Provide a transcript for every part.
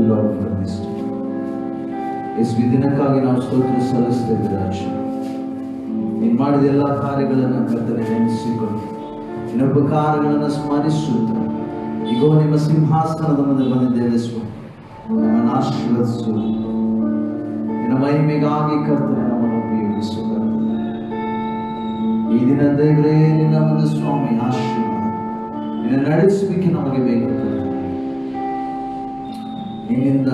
you, Lord, for this day. ಯೇಸುವೆ, ದಿನಕ್ಕಾಗಿ ನಾವು ಸ್ತೋತ್ರ ಸಲ್ಲಿಸ್ತೇವೆ ರಾಜ. ನೀನು ಮಾಡಿದ ಎಲ್ಲ ಕಾರ್ಯಗಳನ್ನು ಕರ್ತನೆ ನೆನೆಸಿಕೊಂಡು ನಿನ್ನ ಉಪಕಾರಗಳನ್ನು ಸ್ಮರಿಸುತ್ತ ಈಗೋ ನಿಮ್ಮ ಸಿಂಹಾಸನದ ಮುಂದೆ ಬಂದಿದ್ದೇವೆ ಸ್ವಾಮಿ. ನಮ್ಮನ್ನು ಆಶೀರ್ವದಿಸು. ನಿನ್ನ ಮಹಿಮೆಗಾಗಿ ಕರ್ತನೆ ನಮ್ಮನ್ನು ಉಪಯೋಗಿಸು. ಈ ದಿನ ದೇವರೇ ನಿನ್ನ ಒಂದು ಸ್ವಾಮಿ ಆಶೀರ್ವಾದ, ನಿನ್ನ ನಡೆಸುವಿಕೆ ನಮಗೆ ಬೇಕು. ನಿನ್ನಿಂದ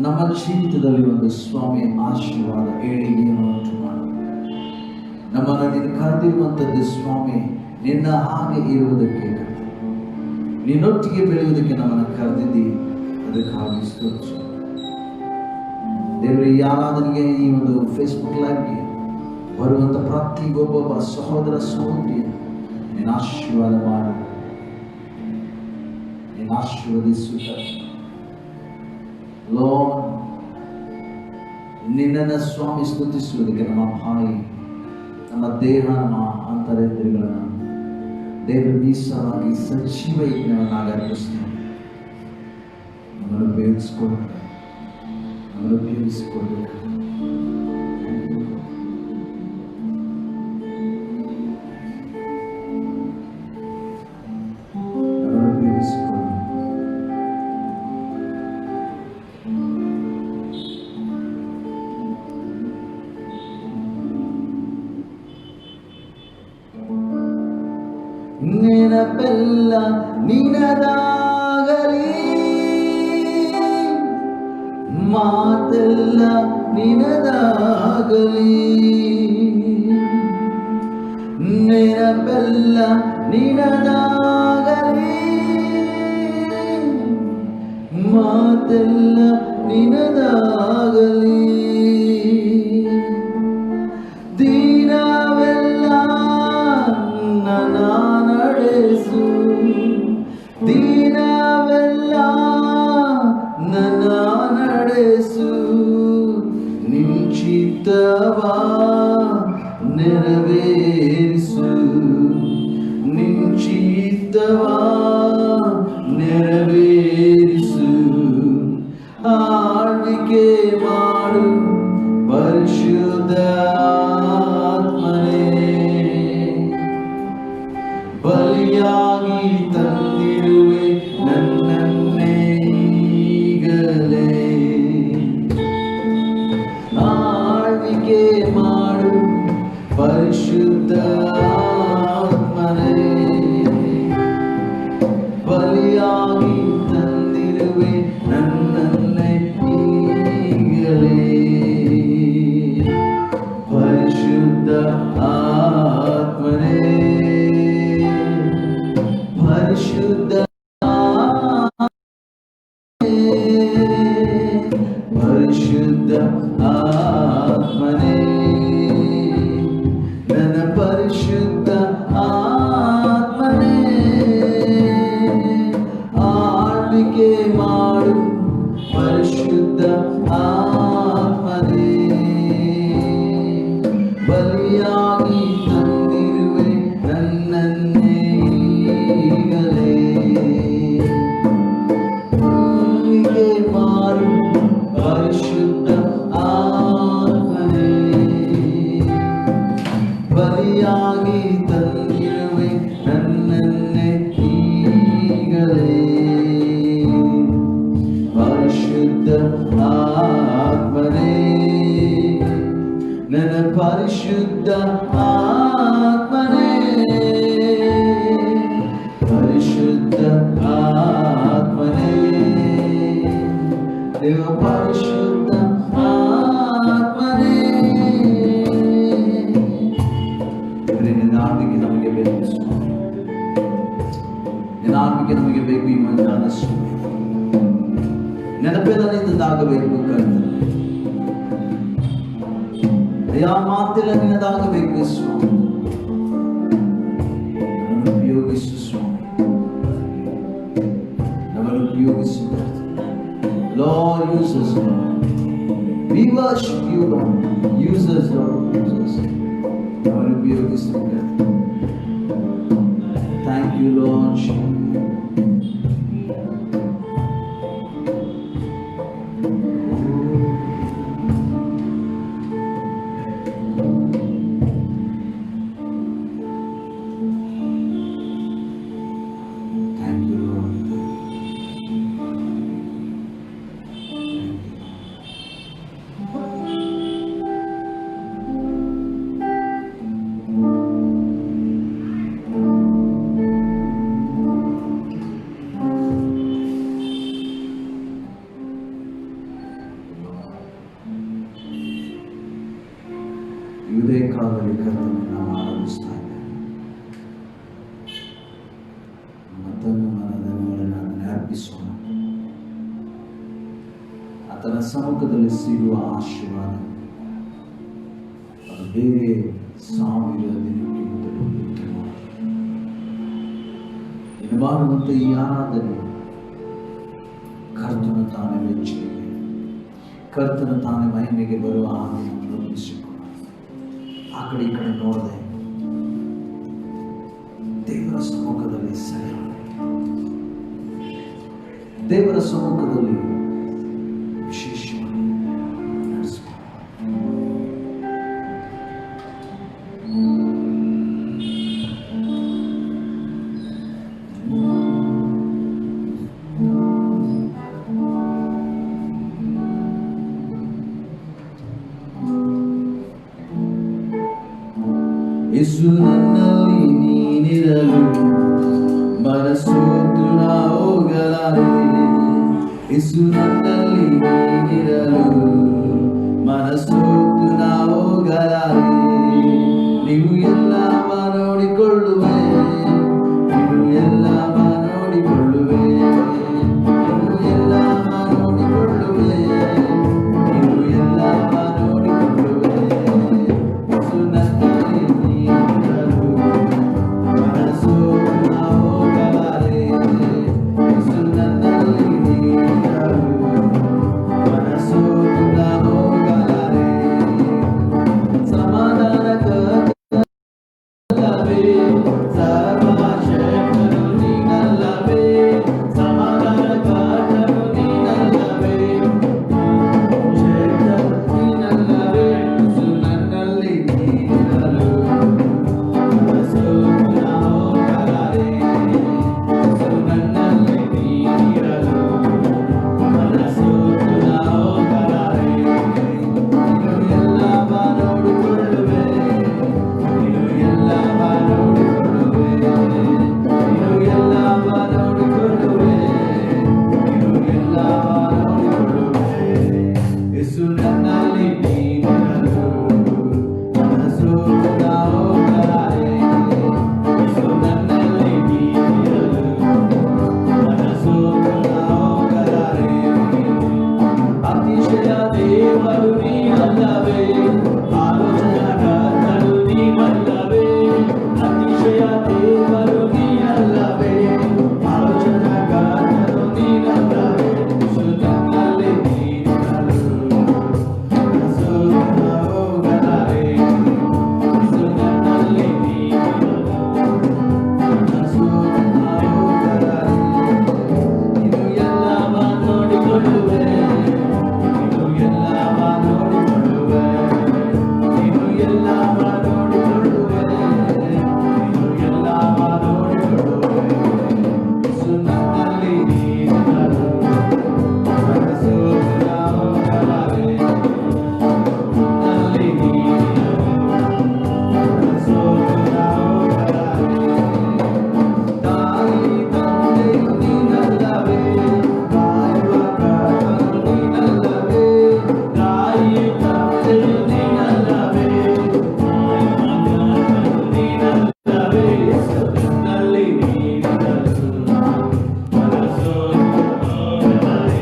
ನಮ್ಮ ಜೀವಿತದಲ್ಲಿ ಒಂದು ಸ್ವಾಮಿ ಆಶೀರ್ವಾದ ಏಳಿಗೆಯನ್ನು ಉಂಟು ಮಾಡು. ನಮ್ಮನ್ನು ನೀನು ಕರೆದಿರುವಂಥದ್ದು ಸ್ವಾಮಿ ನಿನ್ನ ಹಾಗೆ ಇರುವುದಕ್ಕೆ, ನಿನ್ನೊಟ್ಟಿಗೆ ಬೆಳೆಯುವುದಕ್ಕೆ ನಮ್ಮನ್ನು ಕರೆದಿದ್ದಿ. ಅದಕ್ಕಾಗಿ ಸ್ತೋತ್ರ ದೇವರೇ. ಈ ಆರಾಧನೆಗೆ, ಈ ಒಂದು ಫೇಸ್ಬುಕ್ ಲೈವ್ಗೆ ಬರುವಂಥ ಪ್ರತಿಯೊಬ್ಬೊಬ್ಬ ಸಹೋದರ ಸಹೋದರಿಯ ನೀನು ಆಶೀರ್ವಾದ ಮಾಡು, ನೀನು ಆಶೀರ್ವದಿಸುತ್ತ ಲಾರ್ಡ್. ನಿನ್ನನ್ನು ಸ್ವಾಮಿ ಸ್ತುತಿಸುವುದಕ್ಕೆ ನಮ್ಮ ಬಾಯಿ, ನಮ್ಮ ದೇಹ, ನಮ್ಮ ಅಂತರೇಂದ್ರಿಯಗಳನ್ನು ದೇವರು ಮೀಸಲಾಗಿ ಸಜೀವ ಯಜ್ಞವನ್ನಾಗಿ ಅರ್ಪಿಸ್ತೇವೆ. ನಮ್ಮನ್ನು ಉಪಯೋಗಿಸಿಕೊಡ್ಬೇಕು, ನಮ್ಮನ್ನು ಉಪಯೋಗಿಸಿಕೊಡ್ಬೇಕು. ನೆನಪೆಲ್ಲ ನಿನದಾಗಲಿ, ಮಾತೆಲ್ಲ ನಿನದಾಗಲಿ. ನೆನಪೆಲ್ಲ ನಿನದಾಗಲಿ, ಮಾತೆಲ್ಲ ನಿನದಾಗಲಿ. ದಿನವೆಲ್ಲ ನನ್ನ ನಡೆಸು, ದಿನವೆಲ್ಲ ನನ್ನ ನಡೆಸು. ನಿನ್ನ ಚಿತ್ತವ ನೆರವೇರಿಸು, ನಿನ್ನ ಚಿತ್ತವ ನೆರವೇರಿಸು. ಆಳ್ವಿಕೆ ಮಾಡು ಪರಿಶುದ್ಧ ಆತ್ಮನೇ, ಬಲಿಯಾಗಿ ತಂದಿರುವೆ ನನ್ನನ್ನೇ ಈಗಲೇ. ಆಳ್ವಿಕೆ ಮಾಡು ಪರಿಶುದ್ಧ ಆತ್ಮನೇ, ಬಲಿಯಾಗಿ ತಂದಿರುವೆ ನನ್ನನ್ನೇ ಈಗಲೇ. ಪರಿಶುದ್ಧ ಆತ್ಮನೇ, ಪರಿಶುದ್ಧ ಪರಿಶುದ್ಧ ಆತ್ಮನೇ, ನನ್ನ ಪರಿಶುದ್ಧ ಆತ್ಮನೇ. ಆಳ್ವಿಕೆ ಮಾಡು ಪರಿಶುದ್ಧ ಆತ್ಮನೇ, ಬಲಿಯಾಗಿ ತಂದಿರುವೆ ನನ್ನನ್ನೇ ಈಗಲೇ. ಆಳ್ವಿಕೆ ಮಾಡು ಪರಿಶುದ್ಧ ಆತ್ಮನೇ, ಬಲಿಯಾಗಿ ತಂದಿರುವೆ ನನ್ನನ್ನೇ ಈಗಲೇ. ಪರಿಶುದ್ಧ ಆತ್ಮನೇ, ನನ್ನ ಪರಿಶುದ್ಧ ಆತ್ಮನೇ, ಪರಿಶುದ್ಧ ಆತ್ಮನೇ, ದೇವ ಪರಿಶುದ್ಧ ಆತ್ಮನೇ. ನಿನ್ನ ಆಳ್ವಿಕೆ ನಮಗೆ ಬೇಕು ಸ್ವಾಮಿ, ನಿನ್ನ ಆಳ್ವಿಕೆ ನಮಗೆ ಬೇಕು. ಈ ಮಧ್ಯಾಹ್ನ ಸ್ವಾಮಿ ನೆನಪೆಲ್ಲ ನಿನ್ನದಾಗಬೇಕು ಕರ್ತನೆ. ಯಾವ ಮಾತೆಲ್ಲ ನಿನ್ನದಾಗಬೇಕು ಸ್ವಾಮಿ. ನಮ್ಮನ್ನು ಉಪಯೋಗಿಸು ಸ್ವಾಮಿ, ನಮ್ಮನ್ನು ಉಪಯೋಗಿಸು. Lord, use us, Lord. We worship you, Lord. Use us, Lord. Use us. ನಮ್ಮನ್ನು ಉಪಯೋಗಿಸು. Thank you, Lord. ಆತನ ಸಮ್ಮುಖದಲ್ಲಿ ಸಿಗುವ ಆಶೀರ್ವಾದ ಅದು ಬೇರೆ 1000 ದಿನಕ್ಕಿಂತಲೂ ಉತ್ತಮವಾಗಿದೆ. ಇನ್ನು ಮಾಡುವಂತ ಈ ಆರಾಧನೆ ಕರ್ತನ ತಾನೇ ಮೆಚ್ಚುಗೆಗೆ, ಕರ್ತನ ತಾನೇ ಮಹಿಮೆಗೆ ಬರುವ ಹಾಗೆ ರೂಪಿಸಿಕೊಳ್ಳ. ಆ ಕಡೆ ಈ ಕಡೆ ನೋಡದೆ ದೇವರ ಸಮ್ಮುಖದಲ್ಲಿ ಸರಿ, ದೇವರ ಸಮ್ಮುಖದಲ್ಲಿ ವಿಶೇಷವಾಗಿ ನಡೆಸಿಕೊಳ್ಳ. ಯೇಸು ನನ್ನಲ್ಲಿ ನೀನಿರಲು ಮನಸೋತು ನಾ ಹೋಗಲಾರೆ. ಯೇಸು ನನ್ನಲ್ಲಿ ನೀನಿರಲು ಮನಸೋತು ನಾ ಹೋಗಲಾರೆ. ನೀವು ಎಲ್ಲವ ನೋಡಿಕೊಳ್ಳುವೆ, ನೀವು ಎಲ್ಲವ ನೋಡಿಕೊಳ್ಳುವೆ, ನೀವು ಎಲ್ಲವ ನೋಡಿಕೊಳ್ಳುವೆ, ನೀವು ಎಲ್ಲವ ನೋಡಿಕೊಳ್ಳುವೆ. ಯೇಸು ನನ್ನಲ್ಲಿ ನೀನಿರಲು ಮನಸೋತು ನಾ ಹೋಗಲಾರೆ. ಯೇಸು ನನ್ನಲ್ಲಿ ನೀನಿರಲು ಮನಸೋತು ನಾ ಹೋಗಲಾರೆ. ಸಮಾಧಾನ ಕರ್ತನಲ್ಲವೇ, ಸರ್ವಶಕ್ತನು ನೀನಲ್ಲವೇ, ಸಮಾಧಾನ ಕರ್ತನು ನೀನಲ್ಲವೇ, ಶಕ್ತನು ನೀನಲ್ಲವೇ. ಯೇಸು ನನ್ನಲ್ಲಿ ನೀನಿರಲು ಮನಸೋತು ನಾ ಹೋಗಲಾರೆ. ಯೇಸು ನನ್ನಲ್ಲಿ ನೀನಿರಲು ಮನಸೋತು ನಾ ಹೋಗಲಾರೆ. ನೀನು ಎಲ್ಲವ ನೋಡಿಕೊಳ್ಳುವೆ, ನೀನು ಎಲ್ಲವ ನೋಡಿಕೊಳ್ಳುವೆ, ನೀನು ಎಲ್ಲವ ನೋಡಿಕೊಳ್ಳುವೆ, ನೀನು ಎಲ್ಲವ ನೋಡಿಕೊಳ್ಳುವೆ. ಯೇಸು ನನ್ನಲ್ಲಿ ನೀನಿರಲು ಮನಸೋತು ನಾ ಹೋಗಲಾರೆ. ಯೇಸು ನನ್ನಲ್ಲಿ ನೀನಿರಲು ಮನಸೋತು ನಾ ಹೋಗಲಾರೆ. ಅತಿಶಯ ದೇವರು ನೀನಲ್ಲವೇ, ಆಲೋಚನಕರ್ತನು ನೀನಲ್ಲವೇ, ಅತಿಶಯ ದೇವರು ನೀನಲ್ಲವೇ, ಆಲೋಚನಕರ್ತನು ನೀನಲ್ಲವೇ. ಯೇಸು ನನ್ನಲ್ಲಿ ನೀನಿರಲು ಮನಸೋತು ನಾ ಹೋಗಲಾರೆ. ಯೇಸು ನನ್ನಲ್ಲಿ ನೀನಿರಲು ಮನಸೋತು ನಾ ಹೋಗಲಾರೆ. ನೀನು ಎಲ್ಲವ ನೋಡಿಕೊಳ್ಳುವೆ, ನೀನು ಎಲ್ಲವ ನೋಡಿಕೊಳ್ಳುವೆ, ನೀನು ಎಲ್ಲವ ನೋಡಿಕೊಳ್ಳುವೆ, ನೀನು ಎಲ್ಲವ ನೋಡಿಕೊಳ್ಳುವೆ. ಯೇಸು ನನ್ನಲ್ಲಿ ನೀನಿರಲು ಮನಸೋತು ನಾ ಹೋಗಲಾರೆ. ನನ್ನಲ್ಲಿ ನೀನಿರಲು ಮನಸೋತು ನಾ ಹೋಗಲಾರೆ. ತಾಯಿ ತಂದೆಯು ನೀನಲ್ಲವೇ, ಕಾಯುವ ಕರ್ತನು ನೀನಲ್ಲವೇ, ತಾಯಿ ತಂದೆಯು ನೀನಲ್ಲವೇ, ಕಾಯುವ ಕರ್ತನು ನೀನಲ್ಲವೇ. ಯೇಸು ನನ್ನಲ್ಲಿ ನೀನಿರಲು ಮನಸೋತು ನಾ ಹೋಗಲಾರೆ.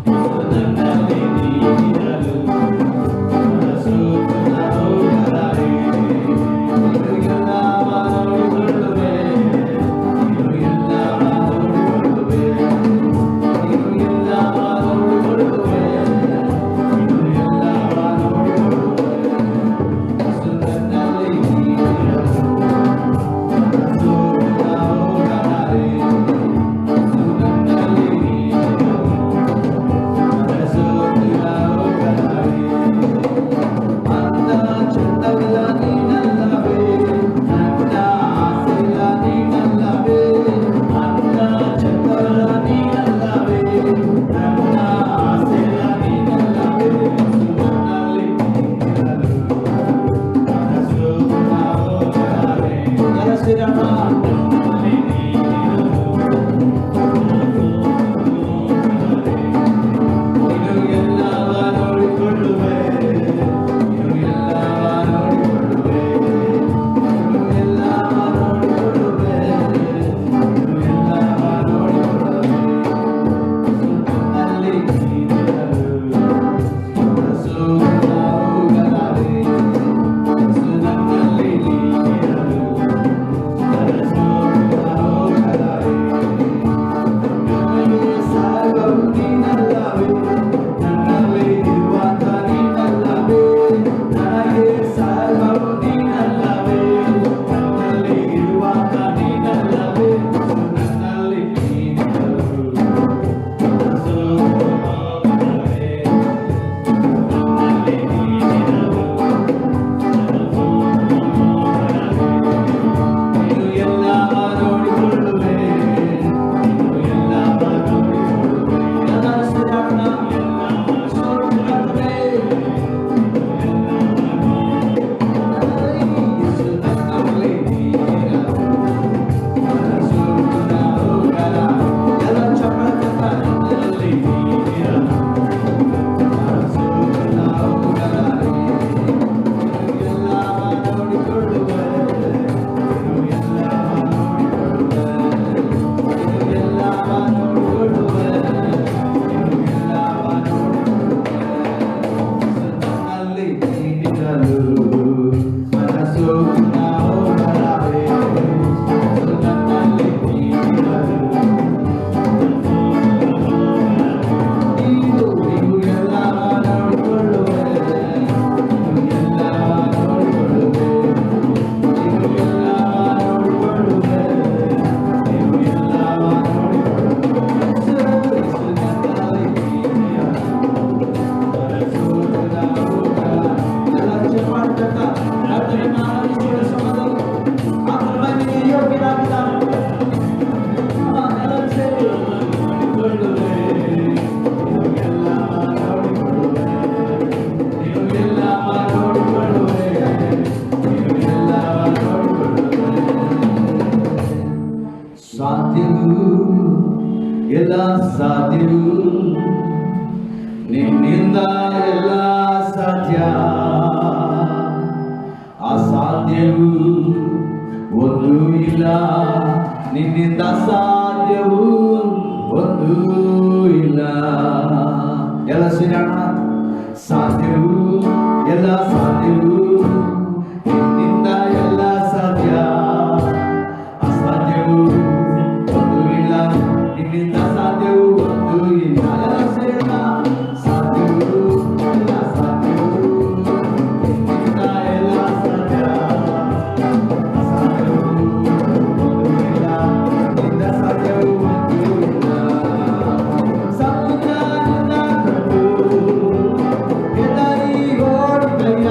ಯೇಸು ನನ್ನಲ್ಲಿ ನೀನಿರಲು ಮನಸೋತು ನಾ ಹೋಗಲಾರೆ. ನೀನು ಎಲ್ಲವ ನೋಡಿಕೊಳ್ಳುವೆ, ನೀನು ಎಲ್ಲವ ನೋಡಿಕೊಳ್ಳುವೆ, ನೀನು ಎಲ್ಲವ ನೋಡಿಕೊಳ್ಳುವೆ, ನೀನು ಎಲ್ಲವ ನೋಡಿಕೊಳ್ಳುವೆ. ಯೇಸು ನನ್ನಲ್ಲಿ ನೀನಿರಲು ಮನಸೋತು ನಾ ಹೋಗಲಾರೆ. ಯೇಸು ನನ್ನಲ್ಲಿ ನೀನಿರಲು ಮನಸೋತು ನಾ ಹೋಗಲಾರೆ. ಅಂದ ಚಂದವಿಲ್ಲ ನೀನಲ್ಲವೇ, ನನ್ನ ಆಸೆಯಿಲ್ಲ ನೀನಲ್ಲವೇ, ಅಂದ ಚಂದವಿಲ್ಲ ನೀನಲ್ಲವೇ, ನನ್ನ ಆಸೆಯಿಲ್ಲ ನೀನಲ್ಲವೇ. ಯೇಸು ನನ್ನಲ್ಲಿ ನೀನಿರಲು ಮನಸೋತು ನಾ ಹೋಗಲಾರೆ. ನರಸಿರಮ ನನ್ನಲ್ಲಿ ನೀನಿರಲು ನೀನು ಎಲ್ಲವ ನೋಡಿಕೊಳ್ಳುವೆ, ನೀನು ಎಲ್ಲವ ನೋಡಿಕೊಳ್ಳುವೆ, ನೀನು ಎಲ್ಲವ ನೋಡಿಕೊಳ್ಳುವೆ, ನೀನು ಎಲ್ಲವ ನೋಡಿಕೊಳ್ಳುವೆ. ಯೇಸು ನನ್ನಲ್ಲಿ ನೀನಿರಲು ಎಲ್ಲ ಸಾಧ್ಯವು ನಿನ್ನಿಂದ, ಎಲ್ಲ ಸಾಧ್ಯ. ಅಸಾಧ್ಯವು ಒಂದು ಇಲ್ಲ, ನಿನ್ನಿಂದ ಸಾಧ್ಯವು ಒಂದು ಇಲ್ಲ. ಎಲ್ಲ ಸಿಗೋಣ. ಸಾಧ್ಯವು, ಎಲ್ಲ ಸಾಧ್ಯವು ನಿನ್ನಿಂದ, ಎಲ್ಲ ಸಾಧ್ಯ. ಅಸಾಧ್ಯವು ಒಂದು ಇಲ್ಲ, ನಿನ್ನಿಂದ ಸಾಧ್ಯವು ಒಂದು ಇಲ್ಲ. ಎಲ್ಲ ಸಿಗೋಣ. ಸಾಧ್ಯವು, ಎಲ್ಲ ಸಾಧ್ಯವು ನಿನ್ನಿಂದ, ಎಲ್ಲ ಸಾಧ್ಯ. ಅಸಾಧ್ಯವು ಒಂದು ಇಲ್ಲ, ನಿನ್ನಿಂದ ಸಾಧ್ಯವು ಒಂದು ಇಲ್ಲ. ಸಮುದ್ರದಿಂದ ಕಟ್ಟು ಎದರಿ ಓಡಿದಯ್ಯ,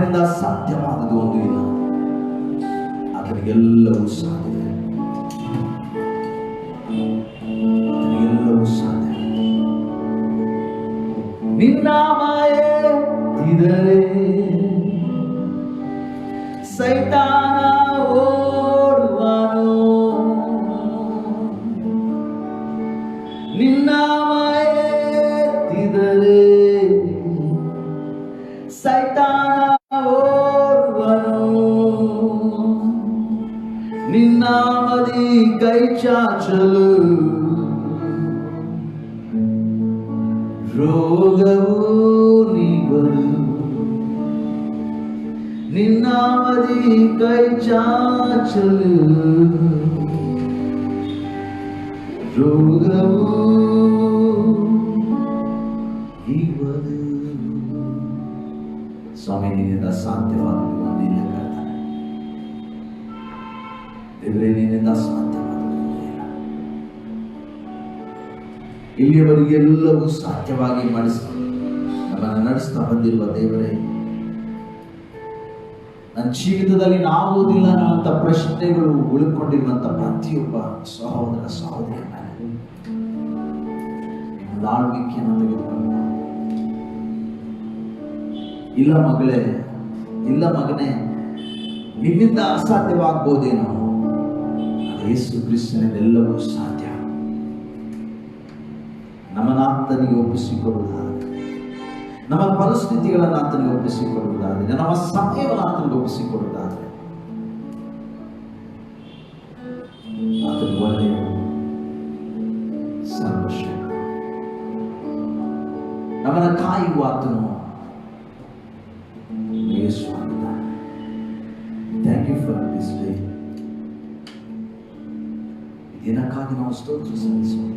ಆತನಿಂದ ಸಾಧ್ಯವಾದದ್ದು ಒಂದು ಇಲ್ಲ. ಆತನಿಗೆಲ್ಲವೂ ಸಾಧ್ಯ. ಆತನಿಗೆಲ್ಲವೂ ಸಾಧ್ಯ. ನಿನ್ನ ಮಾಯೆ ಇದರೆ ಸೈತಾನ ಓಡುವನು. ನಿನ್ನ ಮಾಯೆ ಇದರೆ ಸೈತಾನ ಓಡುವನು. ನಿನ್ನ ಮದಿ ಕೈ ಚಾಚಲು ರೋಗವು ನೀಗಲು. ನಿನ್ನ ಮದಿ ಕೈ ಚಾಚಲು ರೋಗವು ನೀಗಲು. ಸ್ವಾಮಿ, ನಿನ್ನಿಂದ ಸಾಧ್ಯವಾದದ್ದು ಒಂದಿಲ್ಲ ಕರ್ತಾನೆ. ದೇವರೇ, ನಿನ್ನಿಂದ ಸಾಧ್ಯವಾದದ್ದು ಒಂದಿಲ್ಲ. ಇಲ್ಲಿಯವರೆಗೆ ಎಲ್ಲವೂ ಸಾಧ್ಯವಾಗಿ ನಮ್ಮನ್ನು ನಡೆಸ್ತಾ ಬಂದಿರುವ ದೇವರೇ, ನನ್ನ ಜೀವಿತದಲ್ಲಿ ಆಗುವುದಿಲ್ಲ ಅನ್ನುವಂಥ ಪ್ರಶ್ನೆಗಳು ಉಳಿದುಕೊಂಡಿರುವಂಥ ಪ್ರತಿಯೊಬ್ಬ ಸಹೋದರ ಸಹೋದರಿಯ ಮೇಲೆ ಆಳ್ವಿಕೆಯನ್ನು ತೆಗೆದುಕೊಂಡು, ಇಲ್ಲ ಮಗಳೇ, ಇಲ್ಲ ಮಗನೇ, ನಿನ್ನಿಂದ ಅಸಾಧ್ಯವಾಗ್ಬೋದೇನೋ, ಯೇಸು ಕ್ರಿಸ್ತನಿಂದೆಲ್ಲವೂ ಸಾಧ್ಯ. ನಮ್ಮನ್ನು ಆತನಿಗೆ ಒಪ್ಪಿಸಿಕೊಡುವುದಾದರೆ, ನಮ್ಮ ಪರಿಸ್ಥಿತಿಗಳನ್ನು ಆತನಿಗೆ ಒಪ್ಪಿಸಿಕೊಡುವುದಾದರೆ, ನಮ್ಮ ಸಮಯವನ್ನು ಆತನಿಗೆ ಒಪ್ಪಿಸಿಕೊಡುವುದಾದರೆ, ಆತನಿಗೆ ಒಳ್ಳೆಯ ಸರ್ವಶ್ರೇಷ್ಠ. ನಮ್ಮನ್ನು ಕಾಯುವ ಆತನು ಯೇಸು ಆಗಿದ್ದಾನೆ. Thank you for this day. ದಿನಕ್ಕಾಗಿ ನಾವು ಸ್ತೋತ್ರ ಸಲ್ಲಿಸೋಣ.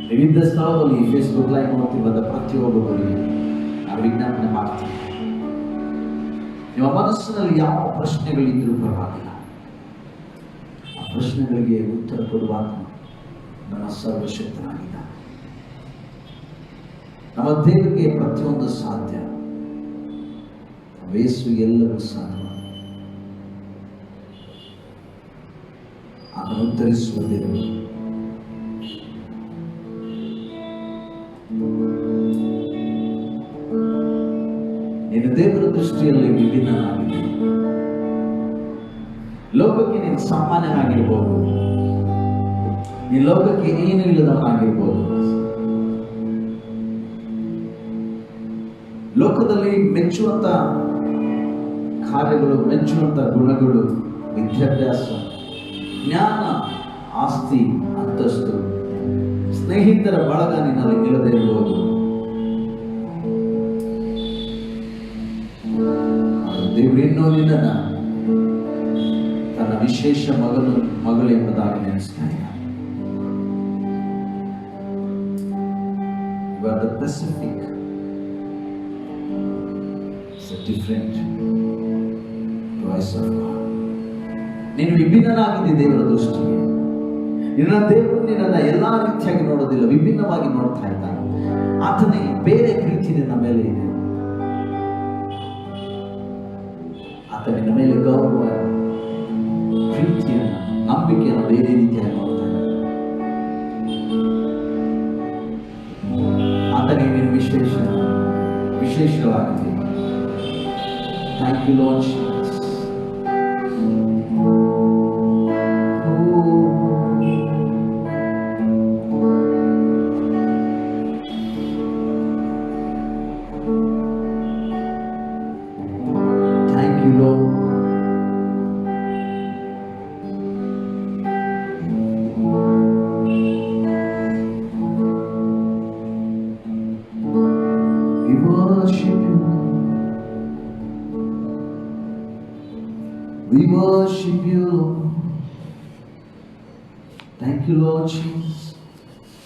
ವಿವಿಧ ಸ್ಥಳದಲ್ಲಿ ಫೇಸ್ಬುಕ್ ಲೈವ್ ನೋಡ್ತಿರುವಂಥ ಪ್ರತಿಯೊಬ್ಬರಿಗೆ ನಾನು ವಿಜ್ಞಾಪನೆ ಮಾಡ್ತೀನಿ. ನಿಮ್ಮ ಮನಸ್ಸಿನಲ್ಲಿ ಯಾವ ಪ್ರಶ್ನೆಗಳಿದ್ರೂ ಪರವಾಗಿಲ್ಲ, ಆ ಪ್ರಶ್ನೆಗಳಿಗೆ ಉತ್ತರ ಕೊಡುವಾಗ ನಮ್ಮ ಸರ್ವಶಕ್ತನಾಗಿದ್ದ ನಮ್ಮ ದೇವರಿಗೆ ಪ್ರತಿಯೊಂದು ಸಾಧ್ಯ. ಯೇಸುವಿಗೆ ಎಲ್ಲವೂ ಸಾಧ್ಯ. ಅದನ್ನು ಉತ್ತರಿಸುವ ದೇವರು. ನೀನು ದೇವರ ದೃಷ್ಟಿಯಲ್ಲಿ ವಿಭಿನ್ನನಾಗಿದೆ. ಲೋಕಕ್ಕೆ ನೀನು ಸಾಮಾನ್ಯನಾಗಿರ್ಬೋದು, ಈ ಲೋಕಕ್ಕೆ ಏನು ಇಲ್ಲದವನಾಗಿರ್ಬೋದು. ಲೋಕದಲ್ಲಿ ಮೆಚ್ಚುವಂತ ಕಾರ್ಯಗಳು, ಮೆಚ್ಚುವಂತ ಗುಣಗಳು, ವಿದ್ಯಾಭ್ಯಾಸ, ಜ್ಞಾನ, ಆಸ್ತಿ, ಅಂತಸ್ತು, ಸ್ನೇಹಿತರ ಬಳಗ ನಿನ್ನಲ್ಲಿ ನಿಲ್ಲದೆ ಇರಬಹುದು. ದೇವರಿನ್ನೂ ನಿನ್ನನ್ನು ತನ್ನ ವಿಶೇಷ ಮಗಳು ಎಂಬುದಾಗಿ ನೆನೆಸ್ತಾ ಇದ್ದಾನೆ. You are the Pacific. It's a different voice of God. ನೀನು ವಿಭಿನ್ನನಾಗಿದ್ದಿ ದೇವರ ದೃಷ್ಟಿಗೆ. ನಿನ್ನ ದೇವರು ನಿನ್ನನ್ನು ಎಲ್ಲಾ ರೀತಿಯಾಗಿ ನೋಡೋದಿಲ್ಲ, ವಿಭಿನ್ನವಾಗಿ ನೋಡ್ತಾ ಇದ್ದಾನೆ. ಆತನಿಗೆ ಬೇರೆ ಪ್ರೀತಿ ನಿನ್ನ ಮೇಲೆ ಇದೆ. ಆತ ನಿನ್ನ ಮೇಲೆ ಗೌರವ, ಪ್ರೀತಿಯನ್ನು, ನಂಬಿಕೆಯನ್ನು ಬೇರೆ ರೀತಿಯಾಗಿ ನೋಡ್ತಾನೆ. ಆತನಿಗೆ ನೀನು ವಿಶೇಷವಾಗಿದೆ. Thank you lord Jesus. We worship you, Lord. Thank you, Lord Jesus.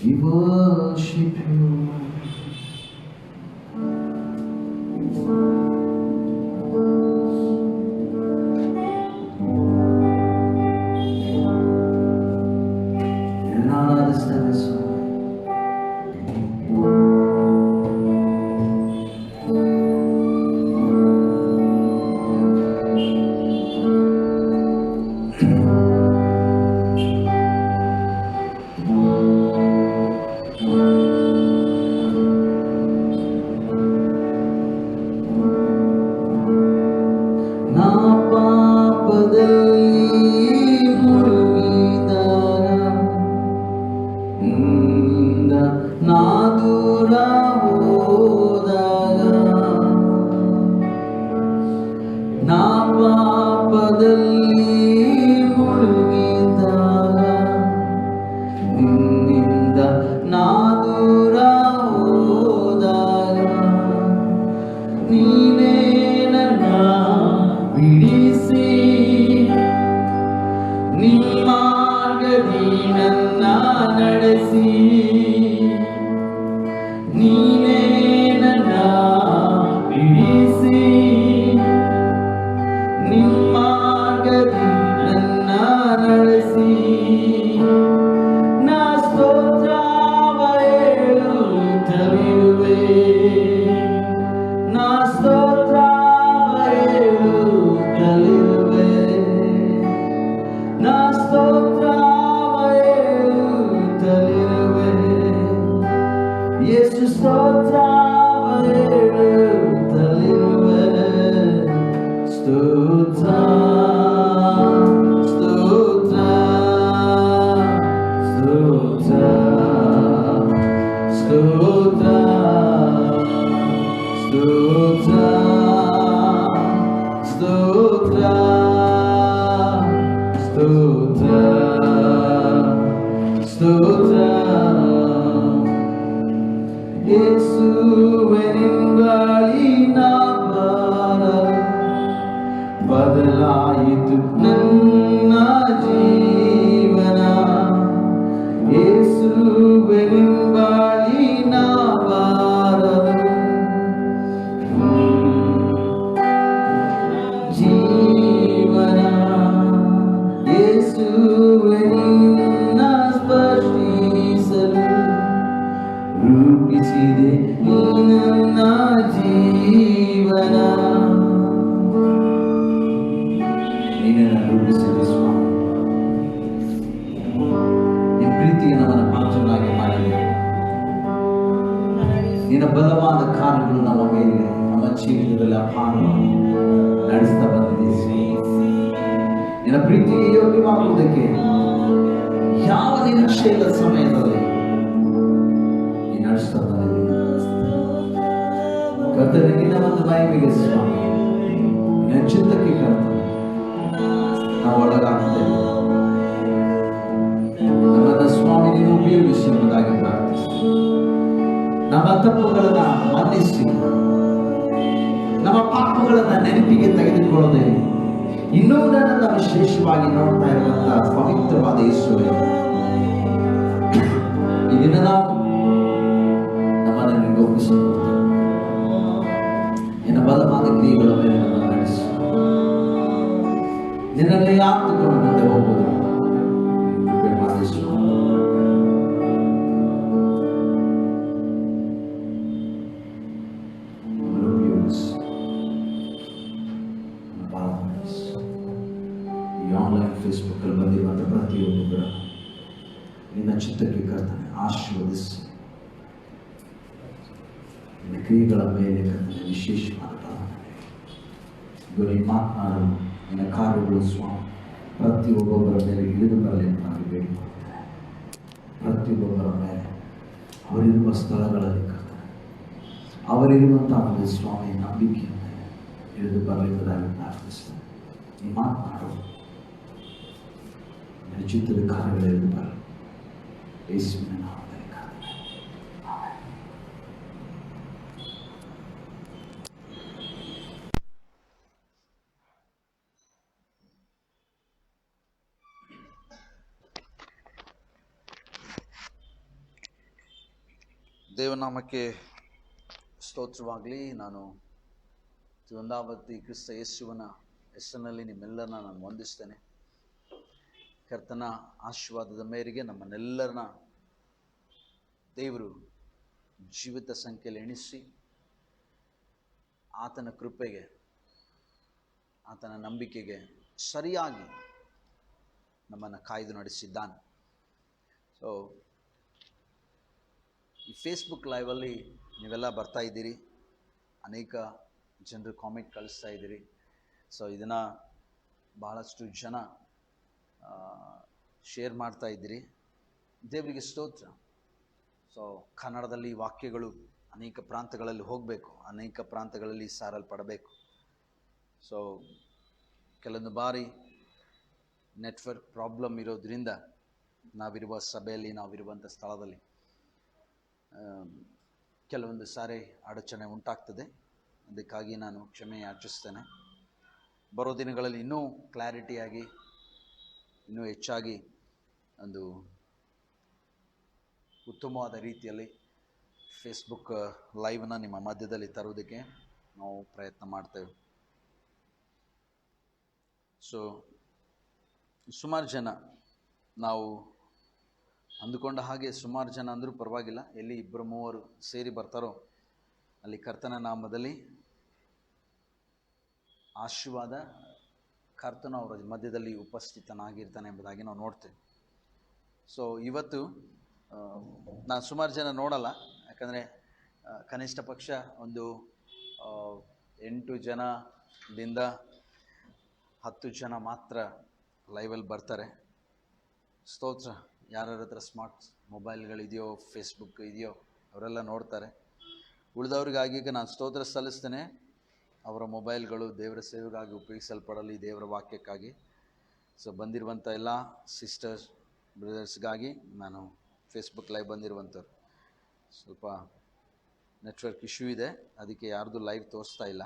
We worship you. ನೀನನ್ನು ರೂಪಿಸಿದೆ ಸ್ವಾಮಿ. ನಿನ್ನ ಪ್ರೀತಿಗೆ ನಮ್ಮನ್ನು ಪಾತ್ರರಾಗಿ ಮಾಡಿದೆ. ನಿನ್ನ ಬಲವಾದ ಕಾರ್ಯಗಳು ನಮ್ಮ ಮೇಲೆ, ನಮ್ಮ ಜೀವಿತದಲ್ಲಿ ಅಪಾರವಾಗಿ ನಡೆಸ್ತಾ ಬಂದಿದೆ. ನಿನ್ನ ಪ್ರೀತಿಗೆ ಯೋಗ್ಯವಾಗುವುದಕ್ಕೆ ಯಾವ ನಿರೀಕ್ಷೆ ಇಲ್ಲದ ಸಮಯದಲ್ಲಿ ನೀನು ನಡೆಸ್ತಾ ಬಂದಿದೆ. ಕರ್ತನೆ, ನಿನ್ನ ಒಂದು ಮಹಿಮೆಗೆ ಸ್ವಾಮಿ, ನಿನ್ನ ಚಿತ್ತಕ್ಕೆ ಕರ್ತನೆ ನಾವು ಒಳಗಾಗ್ತೇವೆ. ನಮ್ಮನ್ನ ಸ್ವಾಮಿ ನೀನು ಉಪಯೋಗಿಸಿ ಎಂಬುದಾಗಿ ಪ್ರಾರ್ಥಿಸ್ತೇವೆ. ನಮ್ಮ ತಪ್ಪುಗಳನ್ನ ಮನ್ನಿಸಿ, ನಮ್ಮ ಪಾಪಗಳನ್ನ ನೆನಪಿಗೆ ತೆಗೆದುಕೊಳ್ಳದೆ ಇನ್ನೂ ನನ್ನನ್ನು ವಿಶೇಷವಾಗಿ ನೋಡ್ತಾ ಇರುವಂತಹ ಪವಿತ್ರವಾದ ಯೇಸುವೇ, ಈ ದಿನ ನಾವು ನಮ್ಮನ್ನು ನಿಗೋಪಿಸಿಕೊಳ್ಳುತ್ತೇವೆ. ನಿನ್ನ ಬಲವಾದ ಕ್ರಿಯೆಗಳ ಮೇಲೆ ನಮ್ಮನ್ನು ನಡೆಸಿ, ನಿನ್ನನ್ನೇ ಆತುಕೊಂಡು ಮುಂದೆ ಹೋಗುವುದು ಕೃಪೆ ಮಾಡಿಸು. ಆನ್ಲೈನ್ ಫೇಸ್ಬುಕ್ ಅಲ್ಲಿ ಬಂದಿರುವಂಥ ಪ್ರತಿಯೊಬ್ಬರ ನಿನ್ನ ಚಿತ್ತಕ್ಕೆ ಕರ್ತನೆ ಆಶೀರ್ವದಿಸಿ, ನಿನ್ನ ಕ್ರಿಯೆಗಳ ಮೇಲೆ ಕರ್ತನೆ ವಿಶೇಷವಾದ ಗುರಿ ಮಾತನಾಡಲು ನಿನ್ನ ಕಾರ್ಯಗಳು ಸ್ವಾಮಿ ಪ್ರತಿಯೊಬ್ಬೊಬ್ಬರ ಮೇಲೆ ಇಳಿದು ಬರಲಿ ಅಂತ ನಾನು ಬೇಡಿಕೊಳ್ತೇನೆ. ಪ್ರತಿಯೊಬ್ಬೊಬ್ಬರ ಮೇಲೆ ಅವರಿರುವ ಸ್ಥಳಗಳಲ್ಲಿ ಕರ್ತನೆ ಅವರಿರುವಂಥ ಒಂದು ಸ್ವಾಮಿ ನಂಬಿಕೆಯ ಮೇಲೆ ಇಳಿದು ಬರಲಿದ್ದಾಗಿ ಪ್ರಾರ್ಥಿಸ್ತೇನೆ. ನೀ ಮಾತನಾಡು, ಚಿತ್ತದ ಕಾರ್ಯಗಳಲ್ಲಿ ಬರ ಯೇಸುವಿನ ನಾಮದಲ್ಲಿ ಕರ್ತನೆ. ಆಮೆನ್. ದೇವನಾಮಕ್ಕೆ ಸ್ತೋತ್ರವಾಗಲಿ. ನಾನು ಜೀವಂದಾವತಿ ಕ್ರಿಸ್ತ ಯೇಸುವನ ಹೆಸರಿನಲ್ಲಿ ನಿಮ್ಮೆಲ್ಲರನ್ನ ನಾನು ವಂದಿಸ್ತೇನೆ. ಕರ್ತನ ಆಶೀರ್ವಾದದ ಮೇರೆಗೆ ನಮ್ಮನ್ನೆಲ್ಲರನ್ನ ದೇವರು ಜೀವಿತ ಸಂಖ್ಯೆಯಲ್ಲಿ ಎಣಿಸಿ ಆತನ ಕೃಪೆಗೆ, ಆತನ ನಂಬಿಕೆಗೆ ಸರಿಯಾಗಿ ನಮ್ಮನ್ನು ಕಾಯ್ದು ನಡೆಸಿದ್ದಾನೆ. ಸೊ ಈ ಫೇಸ್ಬುಕ್ ಲೈವಲ್ಲಿ ನೀವೆಲ್ಲ ಬರ್ತಾ ಇದ್ದೀರಿ, ಅನೇಕ ಜನರು ಕಾಮೆಂಟ್ ಕಳಿಸ್ತಾ ಇದ್ದೀರಿ. ಸೊ ಇದನ್ನು ಬಹಳಷ್ಟು ಜನ ಶೇರ್ ಮಾಡ್ತಾ ಇದ್ದೀರಿ. ದೇವರಿಗೆ ಸ್ತೋತ್ರ. ಸೊ ಕನ್ನಡದಲ್ಲಿ ವಾಕ್ಯಗಳು ಅನೇಕ ಪ್ರಾಂತಗಳಲ್ಲಿ ಹೋಗಬೇಕು, ಅನೇಕ ಪ್ರಾಂತಗಳಲ್ಲಿ ಸಾರಲ್ಪಡಬೇಕು. ಸೊ ಕೆಲವೊಂದು ಬಾರಿ ನೆಟ್ವರ್ಕ್ ಪ್ರಾಬ್ಲಮ್ ಇರೋದ್ರಿಂದ ನಾವಿರುವ ಸಭೆಯಲ್ಲಿ, ನಾವಿರುವಂಥ ಸ್ಥಳದಲ್ಲಿ ಕೆಲವೊಂದು ಸಾರಿ ಅಡಚಣೆ ಉಂಟಾಗ್ತದೆ. ಅದಕ್ಕಾಗಿ ನಾನು ಕ್ಷಮೆ ಯಾಚಿಸ್ತೇನೆ. ಬರೋ ದಿನಗಳಲ್ಲಿ ಇನ್ನೂ ಕ್ಲಾರಿಟಿಯಾಗಿ, ಇನ್ನೂ ಹೆಚ್ಚಾಗಿ ಒಂದು ಉತ್ತಮವಾದ ರೀತಿಯಲ್ಲಿ ಫೇಸ್ಬುಕ್ ಲೈವ್ನ ನಿಮ್ಮ ಮಧ್ಯದಲ್ಲಿ ತರುವುದಕ್ಕೆ ನಾವು ಪ್ರಯತ್ನ ಮಾಡ್ತೇವೆ. ಸೊ ಸುಮಾರು ಜನ, ನಾವು ಅಂದುಕೊಂಡ ಹಾಗೆ ಸುಮಾರು ಜನ ಅಂದರೂ ಪರವಾಗಿಲ್ಲ, ಎಲ್ಲಿ 2-3 ಸೇರಿ ಬರ್ತಾರೋ ಅಲ್ಲಿ ಕರ್ತನ ನಾಮದಲ್ಲಿ ಆಶೀರ್ವಾದ, ಕರ್ತನ ಅವರ ಮಧ್ಯದಲ್ಲಿ ಉಪಸ್ಥಿತನಾಗಿರ್ತಾನೆ ಎಂಬುದಾಗಿ ನಾವು ನೋಡ್ತೇವೆ. ಸೊ ಇವತ್ತು ನಾನು ಸುಮಾರು ಜನ ನೋಡಲ್ಲ, ಯಾಕಂದರೆ ಕನಿಷ್ಠ ಪಕ್ಷ ಒಂದು 8 ಜನದಿಂದ 10 ಜನ ಮಾತ್ರ ಲೈವಲ್ಲಿ ಬರ್ತಾರೆ. ಸ್ತೋತ್ರ. ಯಾರ ಹತ್ರ ಸ್ಮಾರ್ಟ್ ಮೊಬೈಲ್ಗಳಿದೆಯೋ, ಫೇಸ್ಬುಕ್ ಇದೆಯೋ ಅವರೆಲ್ಲ ನೋಡ್ತಾರೆ. ಉಳಿದವ್ರಿಗಾಗಿ ಈಗ ನಾನು ಸ್ತೋತ್ರ ಸಲ್ಲಿಸ್ತೇನೆ. ಅವರ ಮೊಬೈಲ್ಗಳು ದೇವರ ಸೇವೆಗಾಗಿ ಉಪಯೋಗಿಸಲ್ಪಡಲಿ, ದೇವರ ವಾಕ್ಯಕ್ಕಾಗಿ. ಸೊ ಬಂದಿರುವಂಥ ಎಲ್ಲ ಸಿಸ್ಟರ್ಸ್, ಬ್ರದರ್ಸ್ಗಾಗಿ ನಾನು ಫೇಸ್ಬುಕ್ ಲೈವ್ ಬಂದಿರುವಂಥವ್ರು, ಸ್ವಲ್ಪ ನೆಟ್ವರ್ಕ್ ಇಶ್ಯೂ ಇದೆ, ಅದಕ್ಕೆ ಯಾರ್ದು ಲೈವ್ ತೋರಿಸ್ತಾ ಇಲ್ಲ.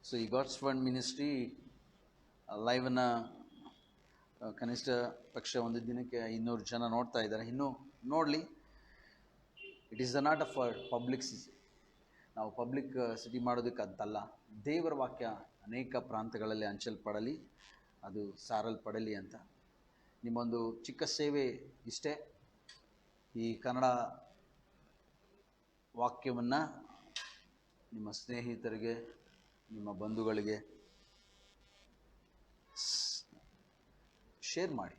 ಸೊ ಈ ಗಾಡ್ಸ್ ಫಂಡ್ ಮಿನಿಸ್ಟ್ರಿ ಲೈವನ್ನು ಕನಿಷ್ಠ ಪಕ್ಷ ಒಂದು ದಿನಕ್ಕೆ 500 ಜನ ನೋಡ್ತಾ ಇದ್ದಾರೆ. ಇನ್ನೂ ನೋಡಲಿ. It is the not a for public city. ನಾವು ಪಬ್ಲಿಕ್ ಸಿಟಿ ಮಾಡೋದಕ್ಕಂತಲ್ಲ. ದೇವರ ವಾಕ್ಯ ಅನೇಕ ಪ್ರಾಂತಗಳಲ್ಲಿ ಹಂಚಲ್ಪಡಲಿ, ಅದು ಸಾರಲ್ಪಡಲಿ ಅಂತ. ನಿಮ್ಮೊಂದು ಚಿಕ್ಕ ಸೇವೆ ಇಷ್ಟೇ. ಈ ಕನ್ನಡ ವಾಕ್ಯವನ್ನು ನಿಮ್ಮ ಸ್ನೇಹಿತರಿಗೆ, ನಿಮ್ಮ ಬಂಧುಗಳಿಗೆ ಶೇರ್ ಮಾಡಿ.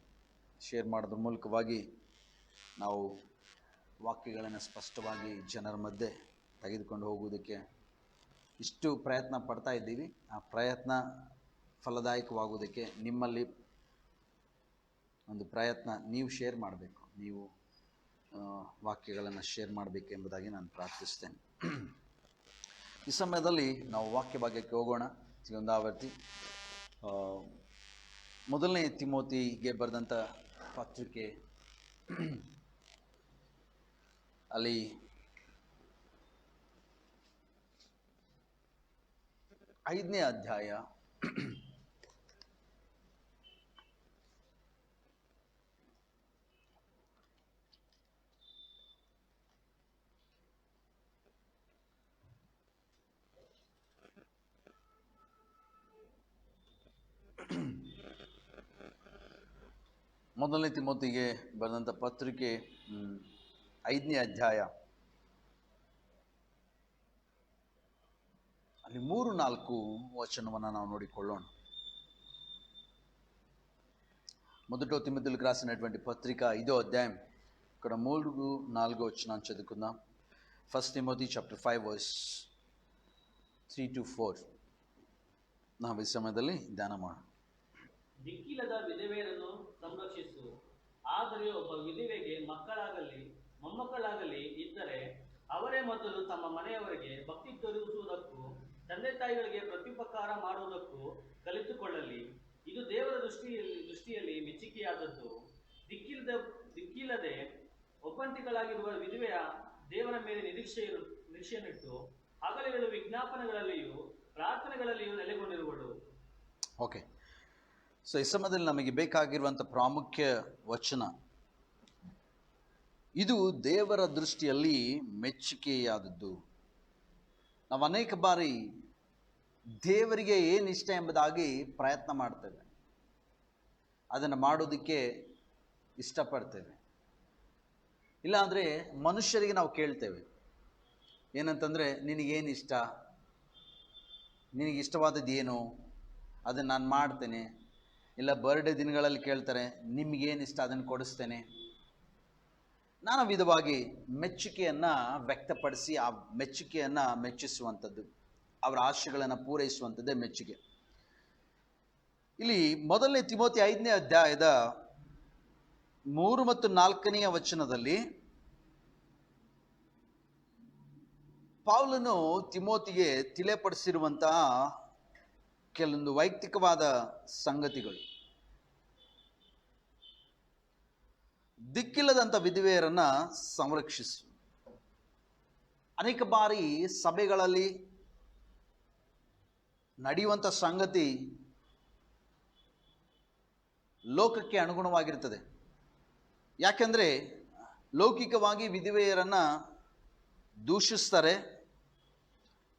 ಶೇರ್ ಮಾಡೋದ್ರ ಮೂಲಕವಾಗಿ ನಾವು ವಾಕ್ಯಗಳನ್ನು ಸ್ಪಷ್ಟವಾಗಿ ಜನರ ಮಧ್ಯೆ ತೆಗೆದುಕೊಂಡು ಹೋಗುವುದಕ್ಕೆ ಇಷ್ಟು ಪ್ರಯತ್ನ ಪಡ್ತಾ ಇದ್ದೀವಿ. ಆ ಪ್ರಯತ್ನ ಫಲದಾಯಕವಾಗುವುದಕ್ಕೆ ನಿಮ್ಮಲ್ಲಿ ಒಂದು ಪ್ರಯತ್ನ ನೀವು ಶೇರ್ ಮಾಡಬೇಕು, ನೀವು ವಾಕ್ಯಗಳನ್ನು ಶೇರ್ ಮಾಡಬೇಕು ಎಂಬುದಾಗಿ ನಾನು ಪ್ರಾರ್ಥಿಸ್ತೇನೆ. ಈ ಸಮಯದಲ್ಲಿ ನಾವು ವಾಕ್ಯ ಭಾಗಕ್ಕೆ ಹೋಗೋಣ. ಒಂದಾವರ್ತಿ ಮೊದಲನೇ ತಿಮೋತಿಗೆ ಬರೆದಂಥ ಪತ್ರಿಕೆ, ಅಲ್ಲಿ 5ನೇ ಅಧ್ಯಾಯ ಮೊದಲನೇ ತಿಮೋತಿಗೆ ಬರೆದಂಥ ಪತ್ರಿಕೆ 5ನೇ ಅಧ್ಯಾಯ ಅಲ್ಲಿ 3-4 ವಚನವನ್ನು ನಾವು ನೋಡಿಕೊಳ್ಳೋಣ. మొదటి తిమోతికి రాసినటువంటి పత్రిక 5వ అధ్యాయం ఇక్కడ 3-4 వచనాన్ని చదువుకుందాం. 1 Timothy chapter 5 verse 3-4 ನಾವು ಈ ಸಮಯದಲ್ಲಿ ಧ್ಯಾನ ಮಾಡೋಣ. ದಿಕ್ಕಿಲ್ಲದ ವಿಧವೆಯರನ್ನು ಸಂರಕ್ಷಿಸು. ಆದರೆ ಒಬ್ಬ ವಿಧವೆಗೆ ಮಕ್ಕಳಾಗಲಿ ಮೊಮ್ಮಕ್ಕಳಾಗಲಿ ಇದ್ದರೆ ಅವರೇ ಮೊದಲು ತಮ್ಮ ಮನೆಯವರಿಗೆ ಭಕ್ತಿ ತೋರಿಸುವುದಕ್ಕೂ ತಂದೆ ತಾಯಿಗಳಿಗೆ ಪ್ರತ್ಯುಪಕಾರ ಮಾಡುವುದಕ್ಕೂ ಕಲಿತುಕೊಳ್ಳಲಿ. ಇದು ದೇವರ ದೃಷ್ಟಿಯಲ್ಲಿ ಮೆಚ್ಚುಗೆಯಾದದ್ದು. ದಿಕ್ಕಿಲ್ಲದೆ ಒಬ್ಬಂಟಿಗಳಾಗಿರುವ ವಿಧವೆಯ ದೇವರ ಮೇಲೆ ನಿರೀಕ್ಷೆಯನ್ನಿಟ್ಟು ಹಗಲಿರುಳು ವಿಜ್ಞಾಪನೆಗಳಲ್ಲಿಯೂ ಪ್ರಾರ್ಥನೆಗಳಲ್ಲಿಯೂ ನೆಲೆಗೊಂಡಿರುವಳು. ಓಕೆ, ಸೊ ಈ ಸಮಯದಲ್ಲಿ ನಮಗೆ ಬೇಕಾಗಿರುವಂಥ ಪ್ರಾಮುಖ್ಯ ವಚನ ಇದು ದೇವರ ದೃಷ್ಟಿಯಲ್ಲಿ ಮೆಚ್ಚುಗೆಯಾದದ್ದು. ನಾವು ಅನೇಕ ಬಾರಿ ದೇವರಿಗೆ ಏನು ಇಷ್ಟ ಎಂಬುದಾಗಿ ಪ್ರಯತ್ನ ಮಾಡ್ತೇವೆ, ಅದನ್ನು ಮಾಡೋದಕ್ಕೆ ಇಷ್ಟಪಡ್ತೇವೆ. ಇಲ್ಲಾಂದರೆ ಮನುಷ್ಯರಿಗೆ ನಾವು ಕೇಳ್ತೇವೆ, ಏನಂತಂದರೆ ನಿನಗೇನು ಇಷ್ಟ, ನಿನಗಿಷ್ಟವಾದದ್ದು ಏನು, ಅದನ್ನು ನಾನು ಮಾಡ್ತೇನೆ. ಇಲ್ಲ ಬರ್ಡೇ ದಿನಗಳಲ್ಲಿ ಕೇಳ್ತಾರೆ, ನಿಮಗೇನು ಇಷ್ಟ ಅದನ್ನು ಕೊಡಿಸ್ತೇನೆ. ನಾನಾ ವಿಧವಾಗಿ ಮೆಚ್ಚುಗೆಯನ್ನು ವ್ಯಕ್ತಪಡಿಸಿ ಆ ಮೆಚ್ಚುಗೆಯನ್ನು ಮೆಚ್ಚಿಸುವಂಥದ್ದು, ಅವರ ಆಶೆಗಳನ್ನು ಪೂರೈಸುವಂಥದ್ದೇ ಮೆಚ್ಚುಗೆ. ಇಲ್ಲಿ ಮೊದಲನೇ ತಿಮೋತಿ 5ನೇ ಅಧ್ಯಾಯದ 3 ಮತ್ತು 4ನೇ ವಚನದಲ್ಲಿ ಪೌಲನು ತಿಮೋತಿಗೆ ತಿಳಿಯಪಡಿಸಿರುವಂತಹ ಕೆಲವೊಂದು ವೈಯಕ್ತಿಕವಾದ ಸಂಗತಿಗಳು. ದಿಕ್ಕಿಲ್ಲದಂಥ ವಿಧವೆಯರನ್ನು ಸಂರಕ್ಷಿಸು. ಅನೇಕ ಬಾರಿ ಸಭೆಗಳಲ್ಲಿ ನಡೆಯುವಂಥ ಸಂಗತಿ ಲೋಕಕ್ಕೆ ಅನುಗುಣವಾಗಿರ್ತದೆ. ಯಾಕೆಂದರೆ ಲೌಕಿಕವಾಗಿ ವಿಧವೆಯರನ್ನು ದೂಷಿಸ್ತಾರೆ,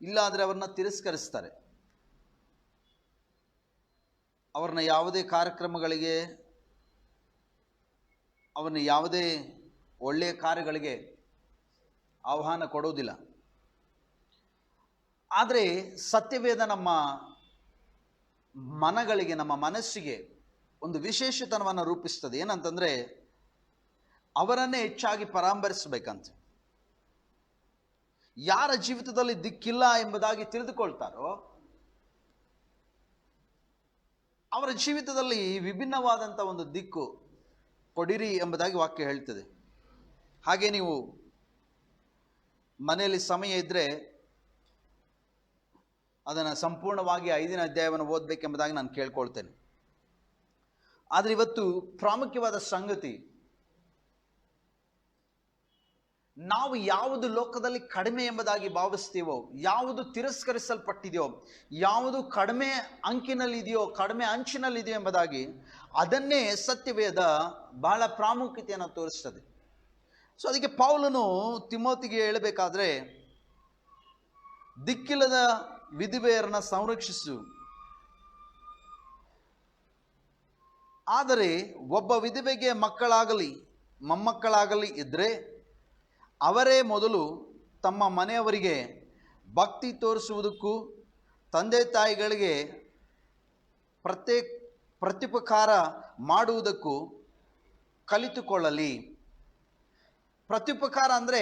ಇಲ್ಲಾದರೆ ಅವ್ರನ್ನ ತಿರಸ್ಕರಿಸ್ತಾರೆ. ಅವ್ರನ್ನ ಯಾವುದೇ ಕಾರ್ಯಕ್ರಮಗಳಿಗೆ, ಅವನ್ನ ಯಾವುದೇ ಒಳ್ಳೆಯ ಕಾರ್ಯಗಳಿಗೆ ಆಹ್ವಾನ ಕೊಡೋದಿಲ್ಲ. ಆದರೆ ಸತ್ಯವೇದ ನಮ್ಮ ಮನಗಳಿಗೆ, ನಮ್ಮ ಮನಸ್ಸಿಗೆ ಒಂದು ವಿಶೇಷತನವನ್ನು ರೂಪಿಸ್ತದೆ. ಏನಂತಂದರೆ ಅವರನ್ನೇ ಹೆಚ್ಚಾಗಿ ಪರಾಮರ್ಶಿಸಬೇಕಂತ. ಯಾರ ಜೀವಿತದಲ್ಲಿ ದಿಕ್ಕಿಲ್ಲ ಎಂಬುದಾಗಿ ತಿಳಿದುಕೊಳ್ತಾರೋ ಅವರ ಜೀವಿತದಲ್ಲಿ ವಿಭಿನ್ನವಾದಂಥ ಒಂದು ದಿಕ್ಕು ಕೊಡಿರಿ ಎಂಬುದಾಗಿ ವಾಕ್ಯ ಹೇಳ್ತದೆ. ಹಾಗೆ ನೀವು ಮನೆಯಲ್ಲಿ ಸಮಯ ಇದ್ದರೆ ಅದನ್ನು ಸಂಪೂರ್ಣವಾಗಿ 5ನೇ ಅಧ್ಯಾಯವನ್ನು ಓದಬೇಕೆಂಬುದಾಗಿ ನಾನು ಕೇಳ್ಕೊಳ್ತೇನೆ. ಆದರೆ ಇವತ್ತು ಪ್ರಾಮುಖ್ಯವಾದ ಸಂಗತಿ, ನಾವು ಯಾವುದು ಲೋಕದಲ್ಲಿ ಕಡಿಮೆ ಎಂಬುದಾಗಿ ಭಾವಿಸ್ತೀವೋ, ಯಾವುದು ತಿರಸ್ಕರಿಸಲ್ಪಟ್ಟಿದೆಯೋ, ಯಾವುದು ಕಡಿಮೆ ಅಂಕಿನಲ್ಲಿದೆಯೋ, ಕಡಿಮೆ ಅಂಚಿನಲ್ಲಿದೆಯೋ ಎಂಬುದಾಗಿ ಅದನ್ನೇ ಸತ್ಯವೇದ ಬಹಳ ಪ್ರಾಮುಖ್ಯತೆಯನ್ನು ತೋರಿಸ್ತದೆ. ಸೊ ಅದಕ್ಕೆ ಪೌಲನು ತಿಮೋತಿಗೆ ಹೇಳಬೇಕಾದ್ರೆ, ದಿಕ್ಕಿಲ್ಲದ ವಿಧವೆಯರನ್ನ ಸಂರಕ್ಷಿಸು. ಆದರೆ ಒಬ್ಬ ವಿಧವೆಗೆ ಮಕ್ಕಳಾಗಲಿ ಮೊಮ್ಮಕ್ಕಳಾಗಲಿ ಇದ್ದರೆ ಅವರೇ ಮೊದಲು ತಮ್ಮ ಮನೆಯವರಿಗೆ ಭಕ್ತಿ ತೋರಿಸುವುದಕ್ಕೂ ತಂದೆ ತಾಯಿಗಳಿಗೆ ಪ್ರತ್ಯುಪಕಾರ ಮಾಡುವುದಕ್ಕೂ ಕಲಿತುಕೊಳ್ಳಲಿ. ಪ್ರತ್ಯುಪಕಾರ ಅಂದರೆ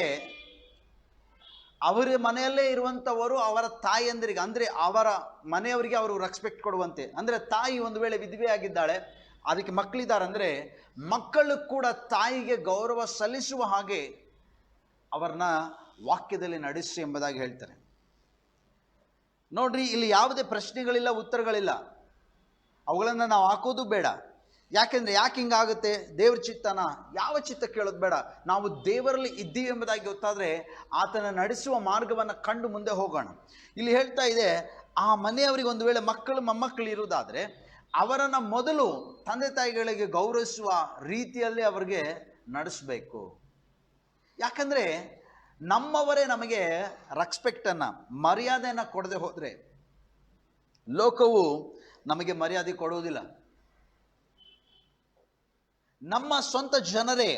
ಅವರ ಮನೆಯಲ್ಲೇ ಇರುವಂಥವರು ಅವರ ತಾಯಿಯಂದಿರಿಗೆ, ಅಂದರೆ ಅವರ ಮನೆಯವರಿಗೆ ಅವರು ರೆಸ್ಪೆಕ್ಟ್ ಕೊಡುವಂತೆ. ಅಂದರೆ ತಾಯಿ ಒಂದು ವೇಳೆ ವಿಧವೆ ಆಗಿದ್ದಾಳೆ, ಅದಕ್ಕೆ ಮಕ್ಕಳಿದ್ದಾರೆ ಅಂದರೆ ಮಕ್ಕಳು ಕೂಡ ತಾಯಿಗೆ ಗೌರವ ಸಲ್ಲಿಸುವ ಹಾಗೆ ಅವರನ್ನ ವಾಕ್ಯದಲ್ಲಿ ನಡೆಸಿ ಎಂಬುದಾಗಿ ಹೇಳ್ತಾರೆ. ನೋಡ್ರಿ, ಇಲ್ಲಿ ಯಾವುದೇ ಪ್ರಶ್ನೆಗಳಿಲ್ಲ, ಉತ್ತರಗಳಿಲ್ಲ. ಅವುಗಳನ್ನು ನಾವು ಹಾಕೋದು ಬೇಡ. ಯಾಕೆ ಹಿಂಗಾಗುತ್ತೆ? ದೇವ್ರ ಚಿತ್ತನ ಯಾವ ಚಿತ್ತ ಕೇಳೋದು ಬೇಡ. ನಾವು ದೇವರಲ್ಲಿ ಇದ್ದೀವಿ ಎಂಬುದಾಗಿ ಗೊತ್ತಾದರೆ ಆತನ ನಡೆಸುವ ಮಾರ್ಗವನ್ನು ಕಂಡು ಮುಂದೆ ಹೋಗೋಣ. ಇಲ್ಲಿ ಹೇಳ್ತಾ ಇದೆ, ಆ ಮನೆಯವರಿಗೆ ಒಂದು ವೇಳೆ ಮಕ್ಕಳು ಮೊಮ್ಮಕ್ಕಳು ಇರುವುದಾದರೆ ಅವರನ್ನು ಮೊದಲು ತಂದೆ ತಾಯಿಗಳಿಗೆ ಗೌರವಿಸುವ ರೀತಿಯಲ್ಲಿ ಅವರಿಗೆ ನಡೆಸಬೇಕು. ಯಾಕಂದರೆ ನಮ್ಮವರೇ ನಮಗೆ ರೆಸ್ಪೆಕ್ಟನ್ನು, ಮರ್ಯಾದೆಯನ್ನು ಕೊಡದೆ ಹೋದರೆ ಲೋಕವು ನಮಗೆ ಮರ್ಯಾದೆ ಕೊಡುವುದಿಲ್ಲ. ನಮ್ಮ ಸ್ವಂತ ಜನರೇ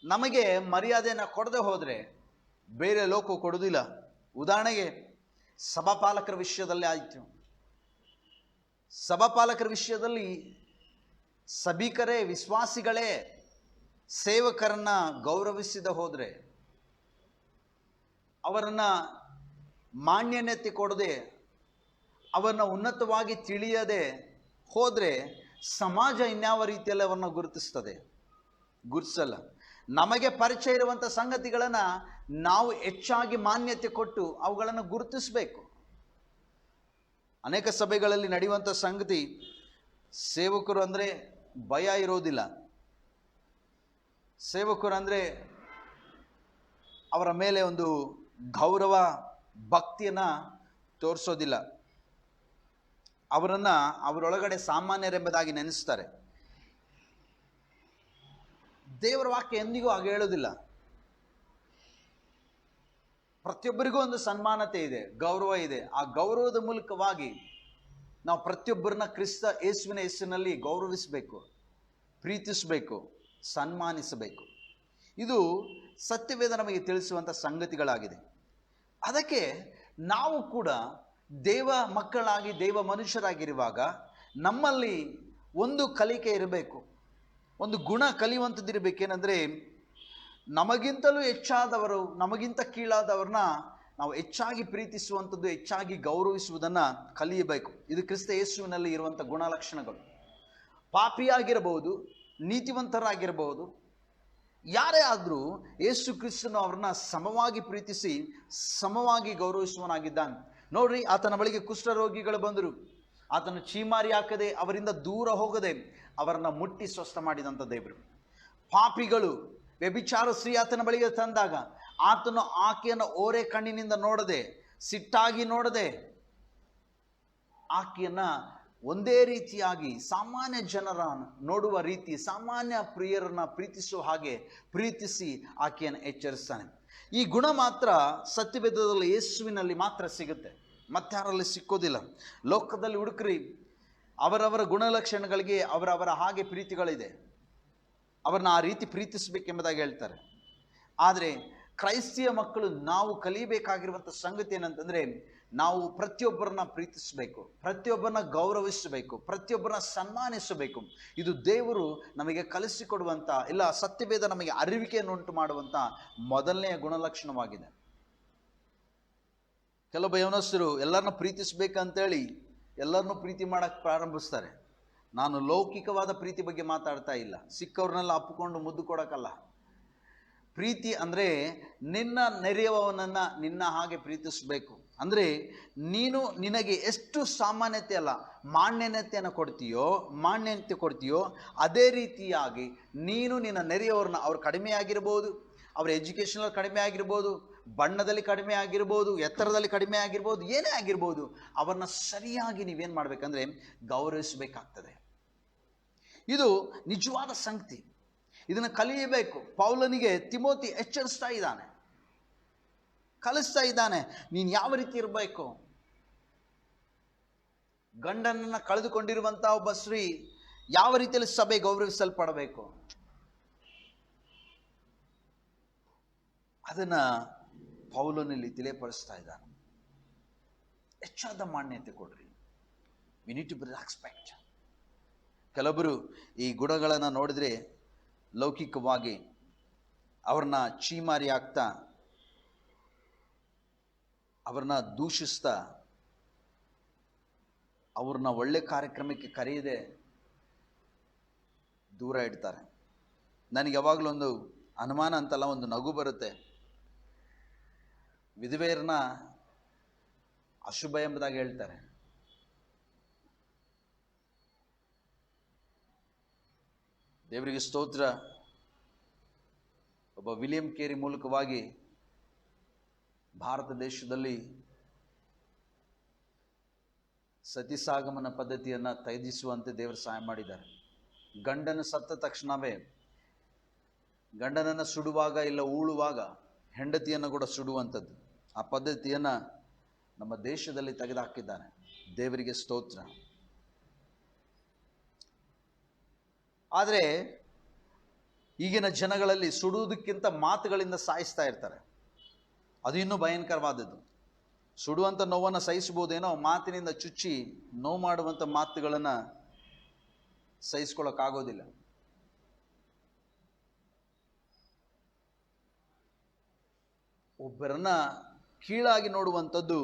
ನಮಗೆ ಮರ್ಯಾದೆಯನ್ನು ಕೊಡದೆ ಹೋದರೆ ಬೇರೆ ಲೋಕ ಕೊಡುವುದಿಲ್ಲ. ಉದಾಹರಣೆಗೆ ಸಭಾಪಾಲಕರ ವಿಷಯದಲ್ಲಿ ಆಯಿತು. ಸಭಾಪಾಲಕರ ವಿಷಯದಲ್ಲಿ ಸಭಿಕರೇ, ವಿಶ್ವಾಸಿಗಳೇ ಸೇವಕರನ್ನ ಗೌರವಿಸದೆ ಹೋದರೆ, ಅವರನ್ನು ಮಾನ್ಯತೆ ಕೊಡದೆ, ಅವರನ್ನು ಉನ್ನತವಾಗಿ ತಿಳಿಯದೆ ಹೋದರೆ ಸಮಾಜ ಇನ್ಯಾವ ರೀತಿಯಲ್ಲಿ ಅವರನ್ನು ಗುರುತಿಸಲ್ಲ. ನಮಗೆ ಪರಿಚಯ ಇರುವಂಥ ಸಂಗತಿಗಳನ್ನು ನಾವು ಹೆಚ್ಚಾಗಿ ಮಾನ್ಯತೆ ಕೊಟ್ಟು ಅವುಗಳನ್ನು ಗುರುತಿಸಬೇಕು. ಅನೇಕ ಸಭೆಗಳಲ್ಲಿ ನಡೆಯುವಂಥ ಸಂಗತಿ, ಸೇವಕರು ಅಂದರೆ ಭಯ ಇರೋದಿಲ್ಲ. ಸೇವಕರು ಅಂದರೆ ಅವರ ಮೇಲೆ ಒಂದು ಗೌರವ ಭಕ್ತಿಯನ್ನು ತೋರಿಸೋದಿಲ್ಲ. ಅವರನ್ನು ಅವರೊಳಗಡೆ ಸಾಮಾನ್ಯರೆಂಬುದಾಗಿ ನೆನೆಸ್ತಾರೆ. ದೇವರ ವಾಕ್ಯ ಎಂದಿಗೂ ಹಾಗೆ ಹೇಳೋದಿಲ್ಲ. ಪ್ರತಿಯೊಬ್ಬರಿಗೂ ಒಂದು ಸನ್ಮಾನತೆ ಇದೆ, ಗೌರವ ಇದೆ. ಆ ಗೌರವದ ಮೂಲಕವಾಗಿ ನಾವು ಪ್ರತಿಯೊಬ್ಬರನ್ನ ಕ್ರಿಸ್ತ ಯೇಸುವಿನ ಹೆಸರಿನಲ್ಲಿ ಗೌರವಿಸಬೇಕು, ಪ್ರೀತಿಸಬೇಕು, ಸನ್ಮಾನಿಸಬೇಕು. ಇದು ಸತ್ಯವೇದ ನಮಗೆ ತಿಳಿಸುವಂಥ ಸಂಗತಿಗಳಾಗಿದೆ. ಅದಕ್ಕೆ ನಾವು ಕೂಡ ದೇವ ಮಕ್ಕಳಾಗಿ, ದೇವ ಮನುಷ್ಯರಾಗಿರುವಾಗ ನಮ್ಮಲ್ಲಿ ಒಂದು ಕಲಿಕೆ ಇರಬೇಕು, ಒಂದು ಗುಣ ಕಲಿಯುವಂಥದ್ದಿರಬೇಕೇನೆಂದರೆ, ನಮಗಿಂತಲೂ ಹೆಚ್ಚಾದವರು, ನಮಗಿಂತ ಕೀಳಾದವ್ರನ್ನ ನಾವು ಹೆಚ್ಚಾಗಿ ಪ್ರೀತಿಸುವಂಥದ್ದು, ಹೆಚ್ಚಾಗಿ ಗೌರವಿಸುವುದನ್ನು ಕಲಿಯಬೇಕು. ಇದು ಕ್ರಿಸ್ತ ಯೇಸುವಿನಲ್ಲಿ ಇರುವಂಥ ಗುಣಲಕ್ಷಣಗಳು. ಪಾಪಿಯಾಗಿರಬಹುದು, ನೀತಿವಂತರಾಗಿರಬಹುದು, ಯಾರೇ ಆದರೂ ಯೇಸು ಕ್ರಿಸ್ತನು ಅವ್ರನ್ನ ಸಮವಾಗಿ ಪ್ರೀತಿಸಿ ಸಮವಾಗಿ ಗೌರವಿಸುವನಾಗಿದ್ದಾನೆ. ನೋಡ್ರಿ, ಆತನ ಬಳಿಗೆ ಕುಷ್ಠರೋಗಿಗಳು ಬಂದರು, ಆತನು ಚೀಮಾರಿ ಹಾಕದೆ, ಅವರಿಂದ ದೂರ ಹೋಗದೆ ಅವರನ್ನು ಮುಟ್ಟಿ ಸ್ವಸ್ಥ ಮಾಡಿದಂಥ ದೇವರು. ಪಾಪಿಗಳು, ವ್ಯಭಿಚಾರ ಸ್ತ್ರೀ ಆತನ ಬಳಿಗೆ ತಂದಾಗ ಆತನು ಆಕೆಯನ್ನು ಓರೆ ಕಣ್ಣಿನಿಂದ ನೋಡದೆ, ಸಿಟ್ಟಾಗಿ ನೋಡದೆ, ಆಕೆಯನ್ನು ಒಂದೇ ರೀತಿಯಾಗಿ ಸಾಮಾನ್ಯ ಜನರ ನೋಡುವ ರೀತಿ, ಸಾಮಾನ್ಯ ಪ್ರಿಯರನ್ನ ಪ್ರೀತಿಸುವ ಹಾಗೆ ಪ್ರೀತಿಸಿ ಆಕೆಯನ್ನು ಎಚ್ಚರಿಸ್ತಾನೆ. ಈ ಗುಣ ಮಾತ್ರ ಸತ್ಯವೇದದಲ್ಲಿ ಯೇಸುವಿನಲ್ಲಿ ಮಾತ್ರ ಸಿಗುತ್ತೆ, ಮತ್ತಾರಲ್ಲಿ ಸಿಕ್ಕೋದಿಲ್ಲ. ಲೋಕದಲ್ಲಿ ಹುಡುಕ್ರಿ, ಅವರವರ ಗುಣಲಕ್ಷಣಗಳಿಗೆ ಅವರವರ ಹಾಗೆ ಪ್ರೀತಿಗಳಿದೆ, ಅವರನ್ನ ಆ ರೀತಿ ಪ್ರೀತಿಸಬೇಕೆಂಬುದಾಗಿ ಹೇಳ್ತಾರೆ. ಆದರೆ ಕ್ರೈಸ್ತಿಯ ಮಕ್ಕಳು ನಾವು ಕಲಿಯಬೇಕಾಗಿರುವಂಥ ಸಂಗತಿ ಏನಂತಂದರೆ, ನಾವು ಪ್ರತಿಯೊಬ್ಬರನ್ನ ಪ್ರೀತಿಸಬೇಕು, ಪ್ರತಿಯೊಬ್ಬರನ್ನ ಗೌರವಿಸಬೇಕು, ಪ್ರತಿಯೊಬ್ಬರನ್ನ ಸನ್ಮಾನಿಸಬೇಕು. ಇದು ದೇವರು ನಮಗೆ ಕಲಿಸಿಕೊಡುವಂಥ, ಇಲ್ಲ ಸತ್ಯವೇದ ನಮಗೆ ಅರಿವಿಕೆಯನ್ನುಂಟು ಮಾಡುವಂಥ ಮೊದಲನೆಯ ಗುಣಲಕ್ಷಣವಾಗಿದೆ. ಕೆಲವೊಬ್ಬ ಯೌವನಸ್ಥರು ಎಲ್ಲರನ್ನ ಪ್ರೀತಿಸ್ಬೇಕಂತೇಳಿ ಎಲ್ಲರನ್ನೂ ಪ್ರೀತಿ ಮಾಡೋಕ್ಕೆ ಪ್ರಾರಂಭಿಸ್ತಾರೆ. ನಾನು ಲೌಕಿಕವಾದ ಪ್ರೀತಿ ಬಗ್ಗೆ ಮಾತಾಡ್ತಾ ಇಲ್ಲ, ಸಿಕ್ಕವ್ರನ್ನೆಲ್ಲ ಅಪ್ಪಿಕೊಂಡು ಮುದ್ದು ಕೊಡೋಕ್ಕಲ್ಲ. ಪ್ರೀತಿ ಅಂದರೆ ನಿನ್ನ ನೆರೆಯವನನ್ನು ನಿನ್ನ ಹಾಗೆ ಪ್ರೀತಿಸಬೇಕು. ಅಂದರೆ ನೀನು ನಿನಗೆ ಎಷ್ಟು ಸಾಮಾನ್ಯತೆ ಅಲ್ಲ ಮಾನ್ಯತೆಯನ್ನು ಮಾನ್ಯತೆ ಕೊಡ್ತೀಯೋ ಅದೇ ರೀತಿಯಾಗಿ ನೀನು ನಿನ್ನ ನೆರೆಯವರನ್ನ, ಅವ್ರು ಕಡಿಮೆ ಆಗಿರ್ಬೋದು, ಅವ್ರ ಎಜುಕೇಷನಲ್ಲಿ ಕಡಿಮೆ ಆಗಿರ್ಬೋದು, ಬಣ್ಣದಲ್ಲಿ ಕಡಿಮೆ ಆಗಿರ್ಬೋದು, ಎತ್ತರದಲ್ಲಿ ಕಡಿಮೆ ಆಗಿರ್ಬೋದು, ಏನೇ ಆಗಿರ್ಬೋದು, ಅವರನ್ನ ಸರಿಯಾಗಿ ನೀವೇನು ಮಾಡಬೇಕಂದ್ರೆ ಗೌರವಿಸಬೇಕಾಗ್ತದೆ. ಇದು ನಿಜವಾದ ಸಂಗತಿ. ಇದನ್ನು ಕಲಿಯಬೇಕು. ಪೌಲನಿಗೆ ತಿಮೋತಿ ಎಚ್ಚರಿಸ್ತಾ ಇದ್ದಾನೆ, ಕಲಿಸ್ತಾ ಇದ್ದಾನೆ, ನೀನು ಯಾವ ರೀತಿ ಇರಬೇಕು. ಗಂಡನನ್ನ ಕಳೆದುಕೊಂಡಿರುವಂತಹ ಒಬ್ಬ ಸ್ತ್ರೀ ಯಾವ ರೀತಿಯಲ್ಲಿ ಸಭೆ ಗೌರವಿಸಲ್ಪಡಬೇಕು ಅದನ್ನ ಪೌಲನಲ್ಲಿ ತಿಳಿಯಪಡಿಸ್ತಾ ಇದ್ದಾನೆ. ಹೆಚ್ಚಾದ ಮಾನ್ಯತೆ ಕೊಡ್ರಿ. We need to be respect. ಕೆಲವರು ಈ ಗುಣಗಳನ್ನು ನೋಡಿದ್ರೆ ಲೌಕಿಕವಾಗಿ ಅವ್ರನ್ನ ಚೀಮಾರಿ ಆಗ್ತಾ, ಅವ್ರನ್ನ ದೂಷಿಸ್ತಾ, ಅವ್ರನ್ನ ಒಳ್ಳೆ ಕಾರ್ಯಕ್ರಮಕ್ಕೆ ಕರೆಯದೆ ದೂರ ಇಡ್ತಾರೆ. ನನಗೆ ಯಾವಾಗಲೂ ಒಂದು ಅನುಮಾನ ಅಂತಲ್ಲ, ಒಂದು ನಗು ಬರುತ್ತೆ. ವಿಧವೆಯರನ್ನ ಅಶುಭ ಎಂಬುದಾಗಿ ಹೇಳ್ತಾರೆ. ದೇವರಿಗೆ ಸ್ತೋತ್ರ. ಒಬ್ಬ ವಿಲಿಯಂ ಕೇರಿ ಮೂಲಕವಾಗಿ ಭಾರತ ದೇಶದಲ್ಲಿ ಸತಿಸಾಗಮನ ಪದ್ಧತಿಯನ್ನು ತ್ಯಜಿಸುವಂತೆ ದೇವರು ಸಹಾಯ ಮಾಡಿದ್ದಾರೆ. ಗಂಡನ ಸತ್ತ ತಕ್ಷಣವೇ ಗಂಡನನ್ನು ಸುಡುವಾಗ ಇಲ್ಲ ಉಳುವಾಗ ಹೆಂಡತಿಯನ್ನು ಕೂಡ ಸುಡುವಂಥದ್ದು, ಆ ಪದ್ಧತಿಯನ್ನು ನಮ್ಮ ದೇಶದಲ್ಲಿ ತೆಗೆದುಹಾಕಿದ್ದಾನೆ. ದೇವರಿಗೆ ಸ್ತೋತ್ರ. ಆದರೆ ಈಗಿನ ಜನಗಳಲ್ಲಿ ಸುಡುವುದಕ್ಕಿಂತ ಮಾತುಗಳಿಂದ ಸಾಯಿಸ್ತಾ ಇರ್ತಾರೆ. ಅದು ಇನ್ನೂ ಭಯಂಕರವಾದದ್ದು. ಸುಡುವಂಥ ನೋವನ್ನು ಸಹಿಸಬಹುದೇನೋ, ಮಾತಿನಿಂದ ಚುಚ್ಚಿ ನೋವು ಮಾಡುವಂಥ ಮಾತುಗಳನ್ನು ಸಹಿಸ್ಕೊಳ್ಳೋಕ್ಕಾಗೋದಿಲ್ಲ. ಒಬ್ಬರನ್ನ ಕೀಳಾಗಿ ನೋಡುವಂಥದ್ದು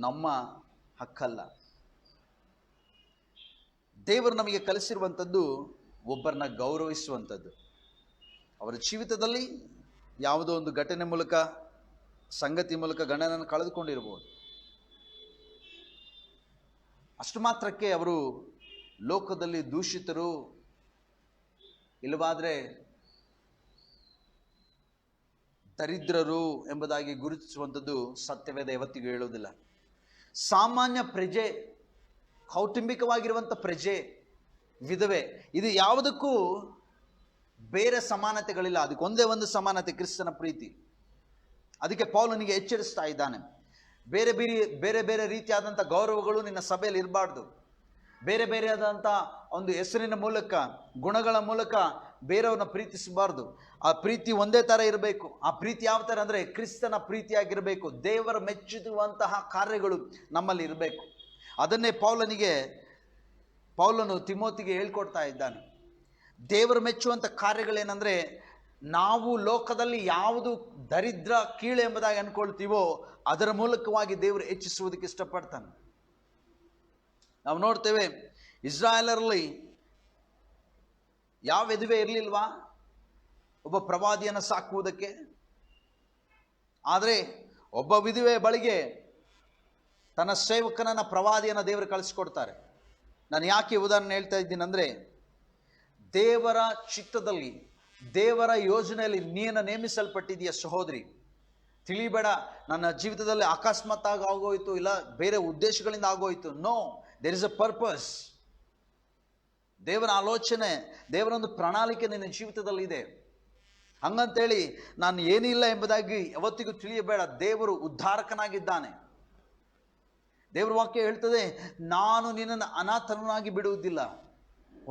ನಮ್ಮ ಹಕ್ಕಲ್ಲ. ದೇವರು ನಮಗೆ ಕಲಿಸಿರುವಂಥದ್ದು ಒಬ್ಬರನ್ನ ಗೌರವಿಸುವಂಥದ್ದು. ಅವರ ಜೀವಿತದಲ್ಲಿ ಯಾವುದೋ ಒಂದು ಘಟನೆ ಮೂಲಕ, ಸಂಗತಿ ಮೂಲಕ ಗಂಡನನ್ನು ಕಳೆದುಕೊಂಡಿರಬಹುದು. ಅಷ್ಟು ಮಾತ್ರಕ್ಕೆ ಅವರು ಲೋಕದಲ್ಲಿ ದೂಷಿತರು, ಇಲ್ಲವಾದರೆ ದರಿದ್ರರು ಎಂಬುದಾಗಿ ಗುರುತಿಸುವಂಥದ್ದು ಸತ್ಯವೇದ ಯಾವತ್ತಿಗೂ ಹೇಳುವುದಿಲ್ಲ. ಸಾಮಾನ್ಯ ಪ್ರಜೆ, ಕೌಟುಂಬಿಕವಾಗಿರುವಂಥ ಪ್ರಜೆ, ವಿಧವೆ, ಇದು ಯಾವುದಕ್ಕೂ ಬೇರೆ ಸಮಾನತೆಗಳಿಲ್ಲ. ಅದಕ್ಕೊಂದೇ ಒಂದು ಸಮಾನತೆ, ಕ್ರಿಸ್ತನ ಪ್ರೀತಿ. ಅದಕ್ಕೆ ಪೌಲನಿಗೆ ಎಚ್ಚರಿಸ್ತಾ ಇದ್ದಾನೆ. ಬೇರೆ ಬೇರೆ ಬೇರೆ ರೀತಿಯಾದಂಥ ಗೌರವಗಳು ನಿನ್ನ ಸಭೆಯಲ್ಲಿ ಇರಬಾರ್ದು. ಬೇರೆ ಬೇರೆಯಾದಂಥ ಒಂದು ಹೆಸರಿನ ಮೂಲಕ, ಗುಣಗಳ ಮೂಲಕ ಬೇರೆಯವ್ರನ್ನ ಪ್ರೀತಿಸಬಾರ್ದು. ಆ ಪ್ರೀತಿ ಒಂದೇ ಥರ ಇರಬೇಕು. ಆ ಪ್ರೀತಿ ಯಾವ ಥರ ಅಂದರೆ ಕ್ರಿಸ್ತನ ಪ್ರೀತಿಯಾಗಿರಬೇಕು. ದೇವರ ಮೆಚ್ಚುವಂತಹ ಕಾರ್ಯಗಳು ನಮ್ಮಲ್ಲಿ ಇರಬೇಕು. ಅದನ್ನೇ ಪೌಲನು ತಿಮೋತಿಗೆ ಹೇಳ್ಕೊಡ್ತಾ ಇದ್ದಾನೆ. ದೇವರು ಮೆಚ್ಚುವಂಥ ಕಾರ್ಯಗಳೇನೆಂದರೆ, ನಾವು ಲೋಕದಲ್ಲಿ ಯಾವುದು ದರಿದ್ರ, ಕೀಳು ಎಂಬುದಾಗಿ ಅನ್ಕೊಳ್ತೀವೋ ಅದರ ಮೂಲಕವಾಗಿ ದೇವರು ಹೆಚ್ಚಿಸುವುದಕ್ಕೆ ಇಷ್ಟಪಡ್ತಾನೆ. ನಾವು ನೋಡ್ತೇವೆ, ಇಸ್ರಾಯೇಲರಲ್ಲಿ ಯಾವ ವಿಧವೆ ಇರಲಿಲ್ವಾ ಒಬ್ಬ ಪ್ರವಾದಿಯನ್ನು ಸಾಕುವುದಕ್ಕೆ? ಆದರೆ ಒಬ್ಬ ವಿಧವೆ ಬಳಿಗೆ ತನ್ನ ಸೇವಕನನ್ನ, ಪ್ರವಾದಿಯನ್ನು ದೇವರು ಕಳಿಸ್ಕೊಡ್ತಾರೆ. ನಾನು ಯಾಕೆ ಉದಾಹರಣೆ ಹೇಳ್ತಾ ಇದ್ದೀನಿ ಅಂದರೆ, ದೇವರ ಚಿತ್ತದಲ್ಲಿ, ದೇವರ ಯೋಜನೆಯಲ್ಲಿ ನೀನು ನೇಮಿಸಲ್ಪಟ್ಟಿದೆಯ ಸಹೋದರಿ. ತಿಳಿಬೇಡ ನನ್ನ ಜೀವಿತದಲ್ಲಿ ಅಕಸ್ಮಾತ್ ಆಗೋಯ್ತು, ಇಲ್ಲ ಬೇರೆ ಉದ್ದೇಶಗಳಿಂದ ಆಗೋಯ್ತು. No, there is a purpose. ದೇವರ ಆಲೋಚನೆ, ದೇವರೊಂದು ಪ್ರಣಾಳಿಕೆ ನಿನ್ನ ಜೀವಿತದಲ್ಲಿ ಇದೆ. ಹಂಗಂತೇಳಿ ನಾನು ಏನಿಲ್ಲ ಎಂಬುದಾಗಿ ಯಾವತ್ತಿಗೂ ತಿಳಿಯಬೇಡ. ದೇವರು ಉದ್ಧಾರಕನಾಗಿದ್ದಾನೆ. ದೇವರ ವಾಕ್ಯ ಹೇಳ್ತದೆ, ನಾನು ನಿನ್ನನ್ನು ಅನಾಥನಾಗಿ ಬಿಡುವುದಿಲ್ಲ.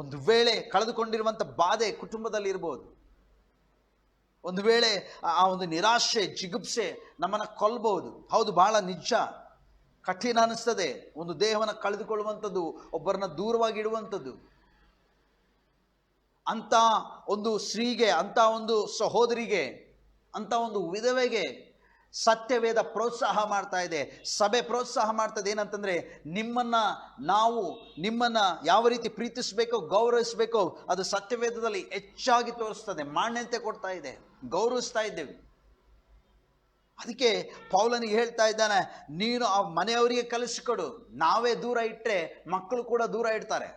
ಒಂದು ವೇಳೆ ಕಳೆದುಕೊಂಡಿರುವಂಥ ಬಾಧೆ ಕುಟುಂಬದಲ್ಲಿ ಇರ್ಬೋದು. ಒಂದು ವೇಳೆ ಆ ಒಂದು ನಿರಾಶೆ, ಜಿಗುಪ್ಸೆ ನಮ್ಮನ್ನು ಕೊಲ್ಬಹುದು. ಹೌದು, ಬಹಳ ನಿಜ, ಕಠಿಣ ಅನಿಸ್ತದೆ ಒಂದು ದೇಹವನ್ನು ಕಳೆದುಕೊಳ್ಳುವಂಥದ್ದು, ಒಬ್ಬರನ್ನ ದೂರವಾಗಿ ಇಡುವಂಥದ್ದು. ಅಂಥ ಒಂದು ಸ್ತ್ರೀಗೆ, ಅಂಥ ಒಂದು ಸಹೋದರಿಗೆ, ಅಂಥ ಒಂದು ವಿಧವೆಗೆ ಸತ್ಯವೇದ ಪ್ರೋತ್ಸಾಹ ಮಾಡ್ತಾ ಇದೆ, ಸಭೆ ಪ್ರೋತ್ಸಾಹ ಮಾಡ್ತದೆ. ಏನಂತಂದರೆ, ನಿಮ್ಮನ್ನ ಯಾವ ರೀತಿ ಪ್ರೀತಿಸಬೇಕೋ, ಗೌರವಿಸಬೇಕೋ ಅದು ಸತ್ಯವೇದದಲ್ಲಿ ಹೆಚ್ಚಾಗಿ ತೋರಿಸ್ತದೆ. ಮಾನ್ಯತೆ ಕೊಡ್ತಾ ಇದೆ, ಗೌರವಿಸ್ತಾ ಇದ್ದೇವೆ. ಅದಕ್ಕೆ ಪೌಲನಿಗೆ ಹೇಳ್ತಾ ಇದ್ದಾನೆ, ನೀನು ಆ ಮನೆಯವರಿಗೆ ಕಲಿಸಿಕೊಡು. ನಾವೇ ದೂರ ಇಟ್ಟರೆ ಮಕ್ಕಳು ಕೂಡ ದೂರ ಇಡ್ತಾರೆ.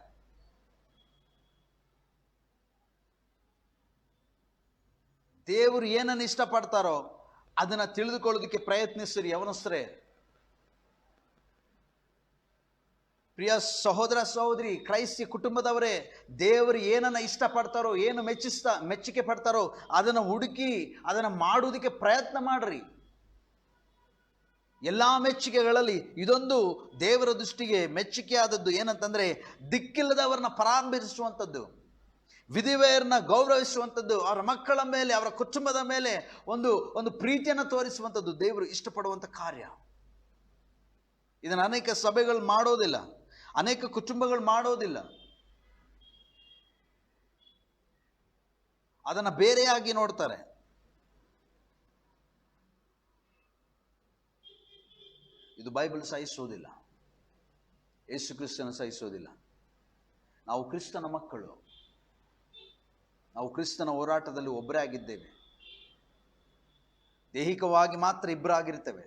ದೇವರು ಏನನ್ನು ಇಷ್ಟಪಡ್ತಾರೋ ಅದನ್ನು ತಿಳಿದುಕೊಳ್ಳೋದಕ್ಕೆ ಪ್ರಯತ್ನಿಸ್ರಿ ಯವನಸ್ತ್ರೆ. ಪ್ರಿಯ ಸಹೋದರ ಸಹೋದರಿ, ಕ್ರೈಸ್ತ ಕುಟುಂಬದವರೇ, ದೇವರು ಏನನ್ನ ಇಷ್ಟಪಡ್ತಾರೋ, ಏನು ಮೆಚ್ಚುಗೆ ಪಡ್ತಾರೋ ಅದನ್ನು ಹುಡುಕಿ ಅದನ್ನು ಮಾಡುವುದಕ್ಕೆ ಪ್ರಯತ್ನ ಮಾಡ್ರಿ. ಎಲ್ಲ ಮೆಚ್ಚುಗೆಗಳಲ್ಲಿ ಇದೊಂದು ದೇವರ ದೃಷ್ಟಿಗೆ ಮೆಚ್ಚುಗೆಯಾದದ್ದು. ಏನಂತಂದ್ರೆ ದಿಕ್ಕಿಲ್ಲದವರನ್ನ ಪರಾಮರ್ಶಿಸುವಂಥದ್ದು, ವಿಧವೆಯರನ್ನ ಗೌರವಿಸುವಂಥದ್ದು, ಅವರ ಮಕ್ಕಳ ಮೇಲೆ, ಅವರ ಕುಟುಂಬದ ಮೇಲೆ ಒಂದು ಪ್ರೀತಿಯನ್ನು ತೋರಿಸುವಂಥದ್ದು ದೇವರು ಇಷ್ಟಪಡುವಂಥ ಕಾರ್ಯ. ಇದನ್ನು ಅನೇಕ ಸಭೆಗಳು ಮಾಡೋದಿಲ್ಲ, ಅನೇಕ ಕುಟುಂಬಗಳು ಮಾಡೋದಿಲ್ಲ. ಅದನ್ನು ಬೇರೆಯಾಗಿ ನೋಡ್ತಾರೆ. ಇದು ಬೈಬಲ್ ಸಹಿಸೋದಿಲ್ಲ, ಯೇಸು ಕ್ರಿಸ್ತನ ಸಹಿಸೋದಿಲ್ಲ. ನಾವು ಕ್ರಿಸ್ತನ ಮಕ್ಕಳು, ನಾವು ಕ್ರಿಸ್ತನ ಹೋರಾಟದಲ್ಲಿ ಒಬ್ಬರೇ ಆಗಿದ್ದೇವೆ. ದೈಹಿಕವಾಗಿ ಮಾತ್ರ ಇಬ್ಬರಾಗಿರ್ತೇವೆ,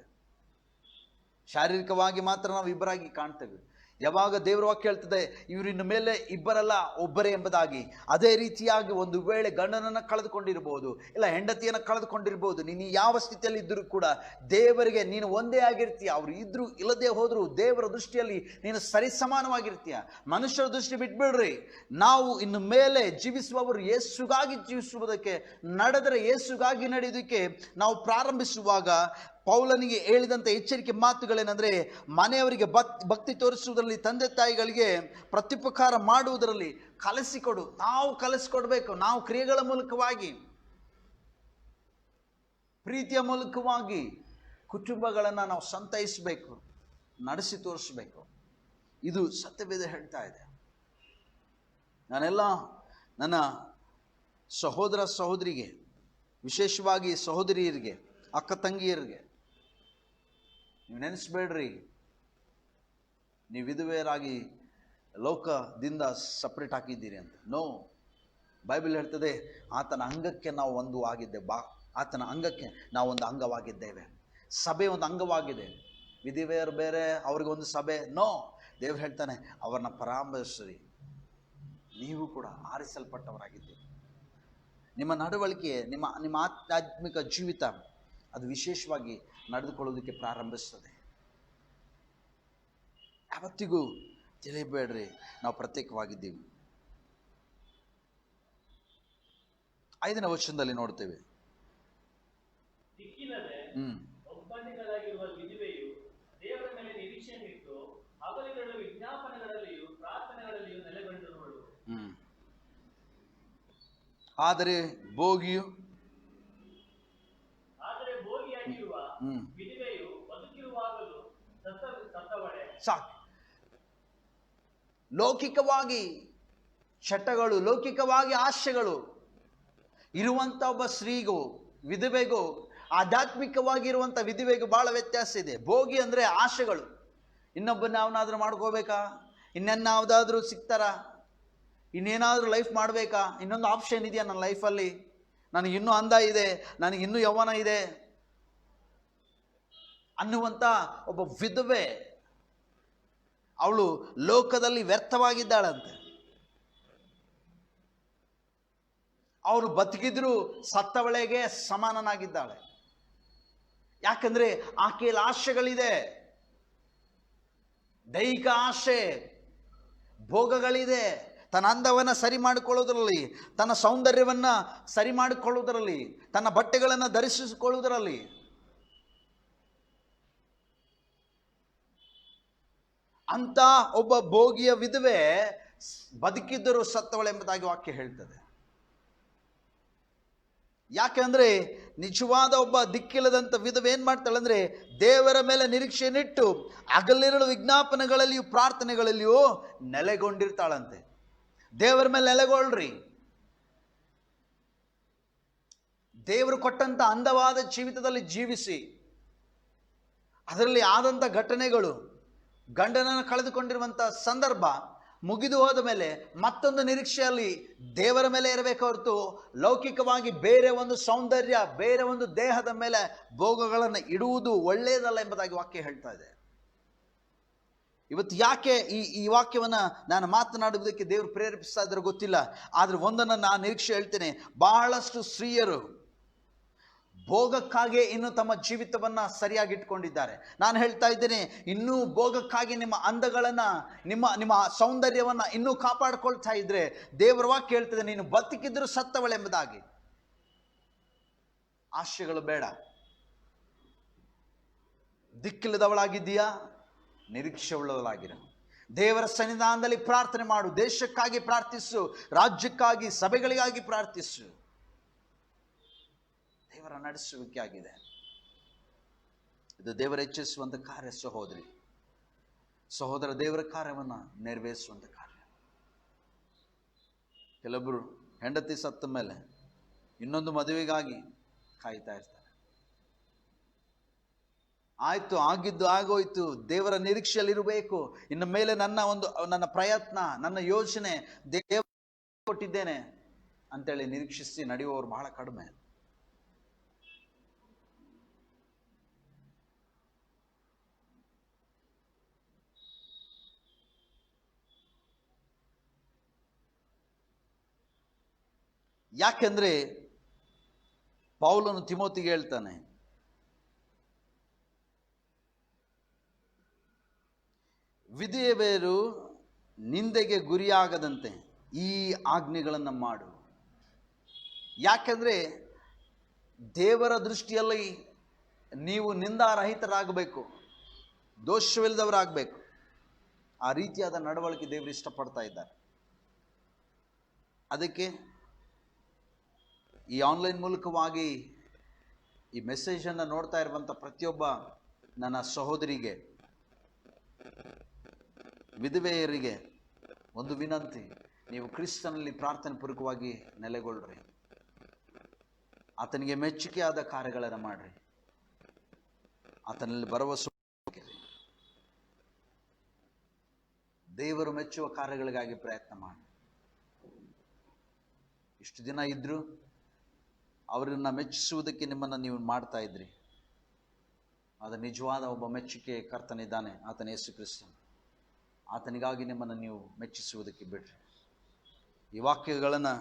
ಶಾರೀರಿಕವಾಗಿ ಮಾತ್ರ ನಾವು ಇಬ್ಬರಾಗಿ ಕಾಣ್ತೇವೆ. ಯಾವಾಗ ದೇವರ ವಾಕ್ಯ ಹೇಳ್ತದೆ ಇವರಿನ ಮೇಲೆ ಇಬ್ಬರಲ್ಲ ಒಬ್ಬರೇ ಎಂಬುದಾಗಿ, ಅದೇ ರೀತಿಯಾಗಿ ಒಂದು ವೇಳೆ ಗಂಡನನ್ನು ಕಳೆದುಕೊಂಡಿರ್ಬೋದು, ಇಲ್ಲ ಹೆಂಡತಿಯನ್ನು ಕಳೆದುಕೊಂಡಿರ್ಬೋದು, ನೀನು ಯಾವ ಸ್ಥಿತಿಯಲ್ಲಿ ಇದ್ದರೂ ಕೂಡ ದೇವರಿಗೆ ನೀನು ಒಂದೇ ಆಗಿರ್ತೀಯ. ಅವರು ಇದ್ರೂ ಇಲ್ಲದೆ ಹೋದರೂ ದೇವರ ದೃಷ್ಟಿಯಲ್ಲಿ ನೀನು ಸರಿಸಮಾನವಾಗಿರ್ತೀಯ. ಮನುಷ್ಯರ ದೃಷ್ಟಿ ಬಿಟ್ಬಿಡ್ರಿ. ನಾವು ಇನ್ನು ಮೇಲೆ ಜೀವಿಸುವವರು ಯೇಸುಗಾಗಿ ಜೀವಿಸುವುದಕ್ಕೆ, ನಡೆದರೆ ಯೇಸುಗಾಗಿ ನಡೆಯುವುದಕ್ಕೆ ನಾವು ಪ್ರಾರಂಭಿಸುವಾಗ ಪೌಲನಿಗೆ ಹೇಳಿದಂಥ ಎಚ್ಚರಿಕೆ ಮಾತುಗಳೇನೆಂದರೆ, ಮನೆಯವರಿಗೆ ಭಕ್ತಿ ತೋರಿಸುವುದರಲ್ಲಿ, ತಂದೆ ತಾಯಿಗಳಿಗೆ ಪ್ರತ್ಯುಪಕಾರ ಮಾಡುವುದರಲ್ಲಿ ಕಲಿಸಿಕೊಡು. ನಾವು ಕಲಿಸಿಕೊಡ್ಬೇಕು. ನಾವು ಕ್ರಿಯೆಗಳ ಮೂಲಕವಾಗಿ, ಪ್ರೀತಿಯ ಮೂಲಕವಾಗಿ ಕುಟುಂಬಗಳನ್ನು ನಾವು ಸಂತೈಸಬೇಕು, ನಡೆಸಿ ತೋರಿಸಬೇಕು. ಇದು ಸತ್ಯವೇದ ಹೇಳ್ತಾ ಇದೆ. ನಾನೆಲ್ಲ ನನ್ನ ಸಹೋದರ ಸಹೋದರಿಗೆ, ವಿಶೇಷವಾಗಿ ಸಹೋದರಿಯರಿಗೆ, ಅಕ್ಕ ತಂಗಿಯರಿಗೆ, ನೀವು ನೆನೆಸ್ಬೇಡ್ರಿ ನೀವು ವಿಧವೆಯರಾಗಿ ಲೋಕದಿಂದ ಸಪ್ರೇಟ್ ಹಾಕಿದ್ದೀರಿ ಅಂತ. ನೋ, ಬೈಬಲ್ ಹೇಳ್ತದೆ ಆತನ ಅಂಗಕ್ಕೆ ನಾವು ಒಂದು ಆಗಿದ್ದೆ. ಆತನ ಅಂಗಕ್ಕೆ ನಾವು ಒಂದು ಅಂಗವಾಗಿದ್ದೇವೆ. ಸಭೆ ಒಂದು ಅಂಗವಾಗಿದೆ. ವಿಧವೆಯರು ಬೇರೆ, ಅವ್ರಿಗೆ ಒಂದು ಸಭೆ. ನೋ, ದೇವ್ರು ಹೇಳ್ತಾನೆ ಅವ್ರನ್ನ ಪರಾಮರ್ಶಿಸಿ. ನೀವು ಕೂಡ ಆರಿಸಲ್ಪಟ್ಟವರಾಗಿದ್ದೀರಿ. ನಿಮ್ಮ ನಡವಳಿಕೆ, ನಿಮ್ಮ ಆಧ್ಯಾತ್ಮಿಕ ಜೀವಿತ ಅದು ವಿಶೇಷವಾಗಿ ನಡೆದುಕೊಳ್ಳೋದಕ್ಕೆ ಪ್ರಾರಂಭಿಸ್ತದೆ. ಯಾವತ್ತಿಗೂ ತಿಳಿಯಬೇಡ್ರಿ ನಾವು ಪ್ರತ್ಯೇಕವಾಗಿದ್ದೀವಿ. 5ನೇ ವಚನದಲ್ಲಿ ನೋಡ್ತೇವೆ, ಒಬ್ಬಂಟಿಗಳಾಗಿರುವ ವಿಧವೆಯು ದೇವರ ಮೇಲೆ ನಿರೀಕ್ಷೆಯನ್ನಿಟ್ಟು ಹಗಲಿರುಳು ವಿಜ್ಞಾಪನೆಗಳಲ್ಲಿಯೂ ಪ್ರಾರ್ಥನೆಗಳಲ್ಲಿಯೂ ನೆಲೆಗೊಂಡಿರುವಳು. ಆದರೆ ಭೋಗಿಯಾಗಿರುವ ವಿಧವೆಯು ಬದುಕಿರುವಾಗಲೂ ಸತ್ತವಳೆ. ಸಾಕು. ಲೌಕಿಕವಾಗಿ ಚಟಗಳು, ಲೌಕಿಕವಾಗಿ ಆಶೆಗಳು ಇರುವಂಥ ಒಬ್ಬ ಸ್ತ್ರೀಗೂ ವಿಧವೆಗೂ, ಆಧ್ಯಾತ್ಮಿಕವಾಗಿರುವಂಥ ವಿಧವೆಗೂ ಬಹಳ ವ್ಯತ್ಯಾಸ ಇದೆ. ಭೋಗಿ ಅಂದರೆ ಆಶೆಗಳು. ಇನ್ನೊಬ್ಬನ ಯಾವನಾದ್ರೂ ಮಾಡ್ಕೋಬೇಕಾ, ಇನ್ನೇನಾವುದಾದ್ರೂ ಸಿಗ್ತಾರ, ಇನ್ನೇನಾದರೂ ಲೈಫ್ ಮಾಡಬೇಕಾ, ಇನ್ನೊಂದು ಆಪ್ಷನ್ ಇದೆಯಾ ನನ್ನ ಲೈಫಲ್ಲಿ, ನನಗೆ ಇನ್ನೂ ಅಂದ ಇದೆ, ನನಗೆ ಇನ್ನೂ ಯೌವನ ಇದೆ ಅನ್ನುವಂಥ ಒಬ್ಬ ವಿಧವೆ, ಅವಳು ಲೋಕದಲ್ಲಿ ವ್ಯರ್ಥವಾಗಿದ್ದಾಳಂತೆ. ಅವಳು ಬದುಕಿದ್ರು ಸತ್ತವಳೆಗೆ ಸಮಾನನಾಗಿದ್ದಾಳೆ. ಯಾಕಂದ್ರೆ ಆಕೆಯಲ್ಲಿ ಆಶೆಗಳಿದೆ, ದೈಹಿಕ ಆಶೆ, ಭೋಗಗಳಿದೆ. ತನ್ನ ಅಂದವನ್ನು ಸರಿ ಮಾಡಿಕೊಳ್ಳುವುದರಲ್ಲಿ, ತನ್ನ ಸೌಂದರ್ಯವನ್ನು ಸರಿ ಮಾಡಿಕೊಳ್ಳುವುದರಲ್ಲಿ, ತನ್ನ ಬಟ್ಟೆಗಳನ್ನು ಧರಿಸಿಕೊಳ್ಳುವುದರಲ್ಲಿ. ಅಂತ ಒಬ್ಬ ಭೋಗಿಯ ವಿಧವೆ ಬದುಕಿದ್ದರೂ ಸತ್ತವಳೆಂಬುದಾಗಿ ವಾಕ್ಯ ಹೇಳ್ತದೆ. ಯಾಕೆಂದ್ರೆ ನಿಜವಾದ ಒಬ್ಬ ದಿಕ್ಕಿಲ್ಲದಂಥ ವಿಧವೆ ಏನ್ ಮಾಡ್ತಾಳೆ ಅಂದ್ರೆ, ದೇವರ ಮೇಲೆ ನಿರೀಕ್ಷೆಯನ್ನಿಟ್ಟು ಹಗಲಿರುಳು ವಿಜ್ಞಾಪನೆಗಳಲ್ಲಿಯೂ ಪ್ರಾರ್ಥನೆಗಳಲ್ಲಿಯೂ ನೆಲೆಗೊಂಡಿರ್ತಾಳಂತೆ. ದೇವರ ಮೇಲೆ ನೆಲೆಗೊಳ್ಳ್ರಿ. ದೇವರು ಕೊಟ್ಟಂತ ಅಂದವಾದ ಜೀವಿತದಲ್ಲಿ ಜೀವಿಸಿ, ಅದರಲ್ಲಿ ಆದಂಥ ಘಟನೆಗಳು, ಗಂಡನನ್ನು ಕಳೆದುಕೊಂಡಿರುವಂಥ ಸಂದರ್ಭ ಮುಗಿದು ಹೋದ ಮೇಲೆ ಮತ್ತೊಂದು ನಿರೀಕ್ಷೆಯಲ್ಲಿ ದೇವರ ಮೇಲೆ ಇರಬೇಕು ಹೊರತು ಲೌಕಿಕವಾಗಿ ಬೇರೆ ಒಂದು ಸೌಂದರ್ಯ, ಬೇರೆ ಒಂದು ದೇಹದ ಮೇಲೆ ಭೋಗಗಳನ್ನು ಇಡುವುದು ಒಳ್ಳೆಯದಲ್ಲ ಎಂಬುದಾಗಿ ವಾಕ್ಯ ಹೇಳ್ತಾ ಇದೆ. ಇವತ್ತು ಯಾಕೆ ಈ ವಾಕ್ಯವನ್ನು ನಾನು ಮಾತನಾಡುವುದಕ್ಕೆ ದೇವರು ಪ್ರೇರೇಪಿಸ್ತಾ ಇದ್ರೆ ಗೊತ್ತಿಲ್ಲ. ಆದರೆ ಒಂದನ್ನು ನಾನು ನಿರೀಕ್ಷೆ ಹೇಳ್ತೇನೆ, ಬಹಳಷ್ಟು ಸ್ತ್ರೀಯರು ಭೋಗಕ್ಕಾಗಿ ಇನ್ನೂ ತಮ್ಮ ಜೀವಿತವನ್ನು ಸರಿಯಾಗಿ ಇಟ್ಕೊಂಡಿದ್ದಾರೆ. ನಾನು ಹೇಳ್ತಾ ಇದ್ದೇನೆ, ಇನ್ನೂ ಭೋಗಕ್ಕಾಗಿ ನಿಮ್ಮ ಅಂದಗಳನ್ನು, ನಿಮ್ಮ ಸೌಂದರ್ಯವನ್ನು ಇನ್ನೂ ಕಾಪಾಡಿಕೊಳ್ತಾ ಇದ್ರೆ ದೇವರ ವಾಕ್ಯ ಹೇಳ್ತದೆ, ನೀನು ಬದುಕಿದ್ರು ಸತ್ತವಳೆಂಬುದಾಗಿ. ಆಶೆಗಳು ಬೇಡ. ದಿಕ್ಕಿಲ್ಲದವಳಾಗಿದ್ದೀಯಾ? ನಿರೀಕ್ಷೆ ಉಳ್ಳವಳಾಗಿರ. ದೇವರ ಸನ್ನಿಧಾನದಲ್ಲಿ ಪ್ರಾರ್ಥನೆ ಮಾಡು. ದೇಶಕ್ಕಾಗಿ ಪ್ರಾರ್ಥಿಸು, ರಾಜ್ಯಕ್ಕಾಗಿ, ಸಭೆಗಳಿಗಾಗಿ ಪ್ರಾರ್ಥಿಸು. ದೇವರ ನಡೆಸುವಿಕೆ ಆಗಿದೆ. ಇದು ದೇವರ ಹೆಚ್ಚಿಸುವಂತ ಕಾರ್ಯ ಸಹೋದರಿ, ಸಹೋದರ. ದೇವರ ಕಾರ್ಯವನ್ನು ನೆರವೇರಿಸುವಂತ ಕಾರ್ಯ. ಕೆಲವೊಬ್ಬರು ಹೆಂಡತಿ ಸತ್ತ ಮೇಲೆ ಇನ್ನೊಂದು ಮದುವೆಗಾಗಿ ಕಾಯ್ತಾ ಇರ್ತಾರೆ. ಆಯ್ತು, ಆಗಿದ್ದು ಆಗೋಯ್ತು, ದೇವರ ನಿರೀಕ್ಷೆಯಲ್ಲಿರಬೇಕು. ಇನ್ನು ಮೇಲೆ ನನ್ನ ಪ್ರಯತ್ನ, ನನ್ನ ಯೋಚನೆ ದೇವ ಕೊಟ್ಟಿದ್ದೇನೆ ಅಂತೇಳಿ ನಿರೀಕ್ಷಿಸಿ ನಡೆಯುವವರು ಬಹಳ ಕಡಿಮೆ. ಯಾಕೆಂದ್ರೆ ಪೌಲನು ತಿಮೋತಿಗೆ ಹೇಳ್ತಾನೆ, ವಿಧವೆಯರು ನಿಂದೆಗೆ ಗುರಿಯಾಗದಂತೆ ಈ ಆಜ್ಞೆಗಳನ್ನು ಮಾಡು. ಯಾಕೆಂದ್ರೆ ದೇವರ ದೃಷ್ಟಿಯಲ್ಲಿ ನೀವು ನಿಂದಾರಹಿತರಾಗಬೇಕು, ದೋಷವಿಲ್ಲದವರಾಗಬೇಕು. ಆ ರೀತಿಯಾದ ನಡವಳಿಕೆ ದೇವರು ಇಷ್ಟಪಡ್ತಾ ಇದ್ದಾರೆ. ಅದಕ್ಕೆ ಈ ಆನ್ಲೈನ್ ಮೂಲಕವಾಗಿ ಈ ಮೆಸೇಜನ್ನು ನೋಡ್ತಾ ಇರುವಂಥ ಪ್ರತಿಯೊಬ್ಬ ನನ್ನ ಸಹೋದರಿಗೆ, ವಿಧವೆಯರಿಗೆ ಒಂದು ವಿನಂತಿ. ನೀವು ಕ್ರಿಸ್ತನಲ್ಲಿ ಪ್ರಾರ್ಥನೆ ಪೂರ್ವಕವಾಗಿ ನೆಲೆಗೊಳ್ಳ್ರಿ. ಆತನಿಗೆ ಮೆಚ್ಚುಗೆಯಾದ ಕಾರ್ಯಗಳನ್ನು ಮಾಡ್ರಿ. ಆತನಲ್ಲಿ ಭರವಸೆ. ದೇವರು ಮೆಚ್ಚುವ ಕಾರ್ಯಗಳಿಗಾಗಿ ಪ್ರಯತ್ನ ಮಾಡಿ. ಇಷ್ಟು ದಿನ ಇದ್ರು ಅವರನ್ನ ಮೆಚ್ಚಿಸುವುದಕ್ಕೆ ನಿಮ್ಮನ್ನು ನೀವು ಮಾಡ್ತಾ ಇದ್ರಿ. ಆದರೆ ನಿಜವಾದ ಒಬ್ಬ ಮೆಚ್ಚುಗೆ ಕರ್ತನಿದ್ದಾನೆ, ಆತನ ಯೇಸು ಕ್ರಿಸ್ತನು. ಆತನಿಗಾಗಿ ನಿಮ್ಮನ್ನು ನೀವು ಮೆಚ್ಚಿಸುವುದಕ್ಕೆ ಬಿಡ್ರಿ. ಈ ವಾಕ್ಯಗಳನ್ನು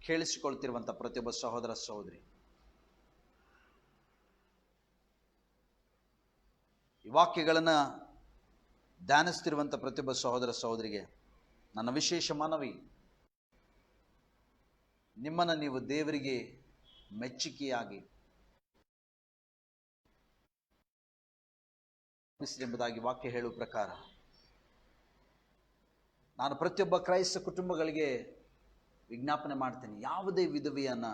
ಕೇಳಿಸಿಕೊಳ್ತಿರುವಂಥ ಪ್ರತಿಯೊಬ್ಬ ಸಹೋದರ ಸಹೋದರಿ, ಈ ವಾಕ್ಯಗಳನ್ನು ಧ್ಯಾನಿಸ್ತಿರುವಂಥ ಪ್ರತಿಯೊಬ್ಬ ಸಹೋದರ ಸಹೋದರಿಗೆ ನನ್ನ ವಿಶೇಷ ಮನವಿ, ನಿಮ್ಮನ್ನು ನೀವು ದೇವರಿಗೆ ಮೆಚ್ಚುಗೆಯಾಗಿ ಎಂಬುದಾಗಿ ವಾಕ್ಯ ಹೇಳುವ ಪ್ರಕಾರ ನಾನು ಪ್ರತಿಯೊಬ್ಬ ಕ್ರೈಸ್ತ ಕುಟುಂಬಗಳಿಗೆ ವಿಜ್ಞಾಪನೆ ಮಾಡ್ತೇನೆ. ಯಾವುದೇ ವಿಧವೆಯನ್ನು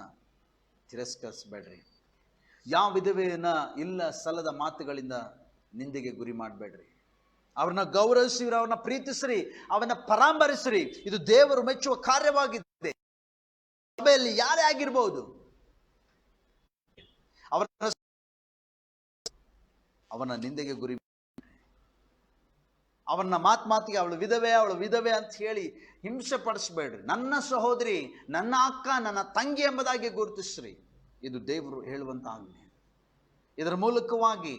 ತಿರಸ್ಕರಿಸಬೇಡ್ರಿ. ಯಾವ ವಿಧವೆಯನ್ನ ಇಲ್ಲ ಸಲ್ಲದ ಮಾತುಗಳಿಂದ ನಿಂದೆಗೆ ಗುರಿ ಮಾಡಬೇಡ್ರಿ. ಅವ್ರನ್ನ ಗೌರವಿಸಿರಿ, ಅವ್ರನ್ನ ಪ್ರೀತಿಸ್ರಿ, ಅವನ್ನ ಪರಾಂಬರಿಸ್ರಿ. ಇದು ದೇವರು ಮೆಚ್ಚುವ ಕಾರ್ಯವಾಗಿದೆ. ಸಭೆಯಲ್ಲಿ ಯಾರೇ ಆಗಿರ್ಬೋದು, ಅವನ ನಿಂದೆಗೆ ಗುರಿ, ಅವನ್ನ ಮಾತಿಗೆ ಅವಳು ವಿಧವೆ ಅಂತ ಹೇಳಿ ಹಿಂಸೆ ಪಡಿಸ್ಬೇಡ್ರಿ. ನನ್ನ ಸಹೋದರಿ, ನನ್ನ ಅಕ್ಕ, ನನ್ನ ತಂಗಿ ಎಂಬುದಾಗಿ ಗುರುತಿಸ್ರಿ. ಇದು ದೇವರು ಹೇಳುವಂತ ಆಜ್ಞೆ. ಇದರ ಮೂಲಕವಾಗಿ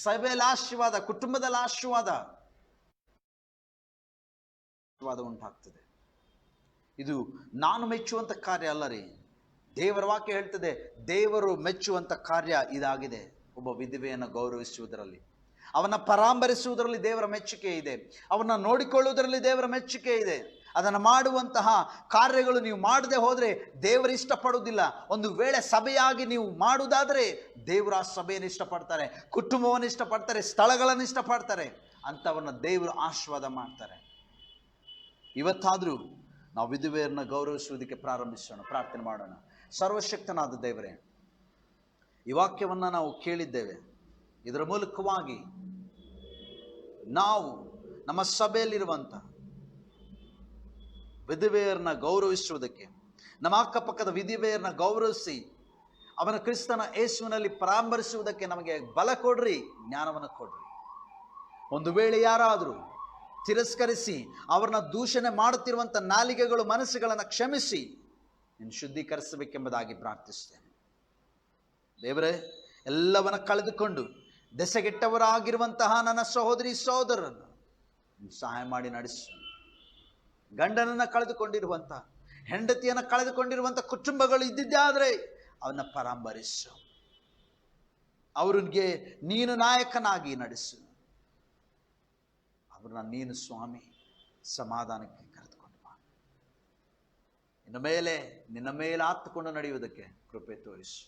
ಸಭೆಯಲ್ಲಿ ಆಶೀರ್ವಾದ, ಕುಟುಂಬದಲ್ಲಿ ಆಶೀರ್ವಾದ ಉಂಟಾಗ್ತದೆ. ಇದು ನಾನು ಮೆಚ್ಚುವಂತ ಕಾರ್ಯ ಅಲ್ಲ ರೀ. ದೇವರ ವಾಕ್ಯ ಹೇಳ್ತದೆ, ದೇವರು ಮೆಚ್ಚುವಂತ ಕಾರ್ಯ ಇದಾಗಿದೆ. ಒಬ್ಬ ವಿಧವೆಯನ್ನು ಗೌರವಿಸುವುದರಲ್ಲಿ, ಅವನ್ನ ಪರಾಂಬರಿಸುವುದರಲ್ಲಿ ದೇವರ ಮೆಚ್ಚುಗೆ ಇದೆ. ಅವನ್ನ ನೋಡಿಕೊಳ್ಳುವುದರಲ್ಲಿ ದೇವರ ಮೆಚ್ಚುಗೆ ಇದೆ. ಅದನ್ನು ಮಾಡುವಂತಹ ಕಾರ್ಯಗಳು ನೀವು ಮಾಡದೆ ಹೋದರೆ ದೇವರು ಇಷ್ಟಪಡುವುದಿಲ್ಲ. ಒಂದು ವೇಳೆ ಸಭೆಯಾಗಿ ನೀವು ಮಾಡುವುದಾದರೆ ದೇವರು ಆ ಸಭೆಯನ್ನು ಇಷ್ಟಪಡ್ತಾರೆ, ಕುಟುಂಬವನ್ನು ಇಷ್ಟಪಡ್ತಾರೆ, ಸ್ಥಳಗಳನ್ನು ಇಷ್ಟಪಡ್ತಾರೆ. ಅಂಥವನ್ನ ದೇವರು ಆಶೀರ್ವಾದ ಮಾಡ್ತಾರೆ. ಇವತ್ತಾದರೂ ನಾವು ವಿಧವೆಯರನ್ನ ಗೌರವಿಸುವುದಕ್ಕೆ ಪ್ರಾರಂಭಿಸೋಣ, ಪ್ರಾರ್ಥನೆ ಮಾಡೋಣ. ಸರ್ವಶಕ್ತನಾದ ದೇವರೇ, ಈ ವಾಕ್ಯವನ್ನು ನಾವು ಕೇಳಿದ್ದೇವೆ. ಇದರ ಮೂಲಕವಾಗಿ ನಾವು ನಮ್ಮ ಸಭೆಯಲ್ಲಿರುವಂಥ ವಿಧವೆಯರನ್ನ ಗೌರವಿಸುವುದಕ್ಕೆ, ನಮ್ಮ ಅಕ್ಕಪಕ್ಕದ ವಿಧವೆಯರನ್ನ ಗೌರವಿಸಿ ಅವನ ಕ್ರಿಸ್ತನ ಯೇಸುವಿನಲ್ಲಿ ಪರಾಂಬರಿಸುವುದಕ್ಕೆ ನಮಗೆ ಬಲ ಕೊಡ್ರಿ, ಜ್ಞಾನವನ್ನು ಕೊಡ್ರಿ. ಒಂದು ವೇಳೆ ಯಾರಾದರೂ ತಿರಸ್ಕರಿಸಿ ಅವರನ್ನ ದೂಷಣೆ ಮಾಡುತ್ತಿರುವಂಥ ನಾಲಿಗೆಗಳು, ಮನಸ್ಸುಗಳನ್ನು ಕ್ಷಮಿಸಿ ನೀನು ಶುದ್ಧೀಕರಿಸಬೇಕೆಂಬುದಾಗಿ ಪ್ರಾರ್ಥಿಸ್ತೇನೆ. ದೇವರೇ, ಎಲ್ಲವನ್ನ ಕಳೆದುಕೊಂಡು ದೆಸೆಗೆಟ್ಟವರಾಗಿರುವಂತಹ ನನ್ನ ಸಹೋದರಿ ಸಹೋದರರನ್ನು ಸಹಾಯ ಮಾಡಿ ನಡೆಸು. ಗಂಡನನ್ನು ಕಳೆದುಕೊಂಡಿರುವಂಥ, ಹೆಂಡತಿಯನ್ನು ಕಳೆದುಕೊಂಡಿರುವಂಥ ಕುಟುಂಬಗಳು ಇದ್ದಿದ್ದಾದರೆ ಅವನ್ನ ಪರಾಂಬರಿಸು. ಅವ್ರಿಗೆ ನೀನು ನಾಯಕನಾಗಿ ನಡೆಸು. ಅವ್ರನ್ನ ನೀನು ಸ್ವಾಮಿ ಸಮಾಧಾನಕ್ಕೆ ಕರೆದುಕೊಂಡು ಬಾ. ನಿನ್ನ ಮೇಲೆ ಆತ್ತುಕೊಂಡು ನಡೆಯುವುದಕ್ಕೆ ಕೃಪೆ ತೋರಿಸು.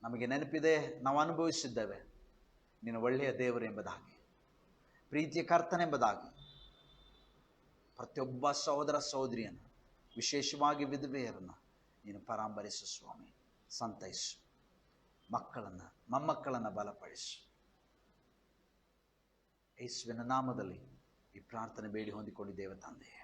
ನಮಗೆ ನೆನಪಿದೆ, ನಾವು ಅನುಭವಿಸಿದ್ದೇವೆ. ನೀನು ಒಳ್ಳೆಯ ದೇವರು ಎಂಬುದಾಗಿ, ಪ್ರೀತಿಯ ಕರ್ತನೆಂಬುದಾಗಿ. ಪ್ರತಿಯೊಬ್ಬ ಸಹೋದರ ಸಹೋದರಿಯನ್ನು, ವಿಶೇಷವಾಗಿ ವಿಧವೆಯರನ್ನು ನೀನು ಪರಾಂಬರಿಸು ಸ್ವಾಮಿ. ಸಂತೈಸು, ಮಕ್ಕಳನ್ನು ಮೊಮ್ಮಕ್ಕಳನ್ನು ಬಲಪಡಿಸು. ಯೇಸುವಿನ ನಾಮದಲ್ಲಿ ಈ ಪ್ರಾರ್ಥನೆ ಬೇಡಿ ಹೊಂದಿಕೊಂಡಿದ್ದೇವೆ ತಂದೆ.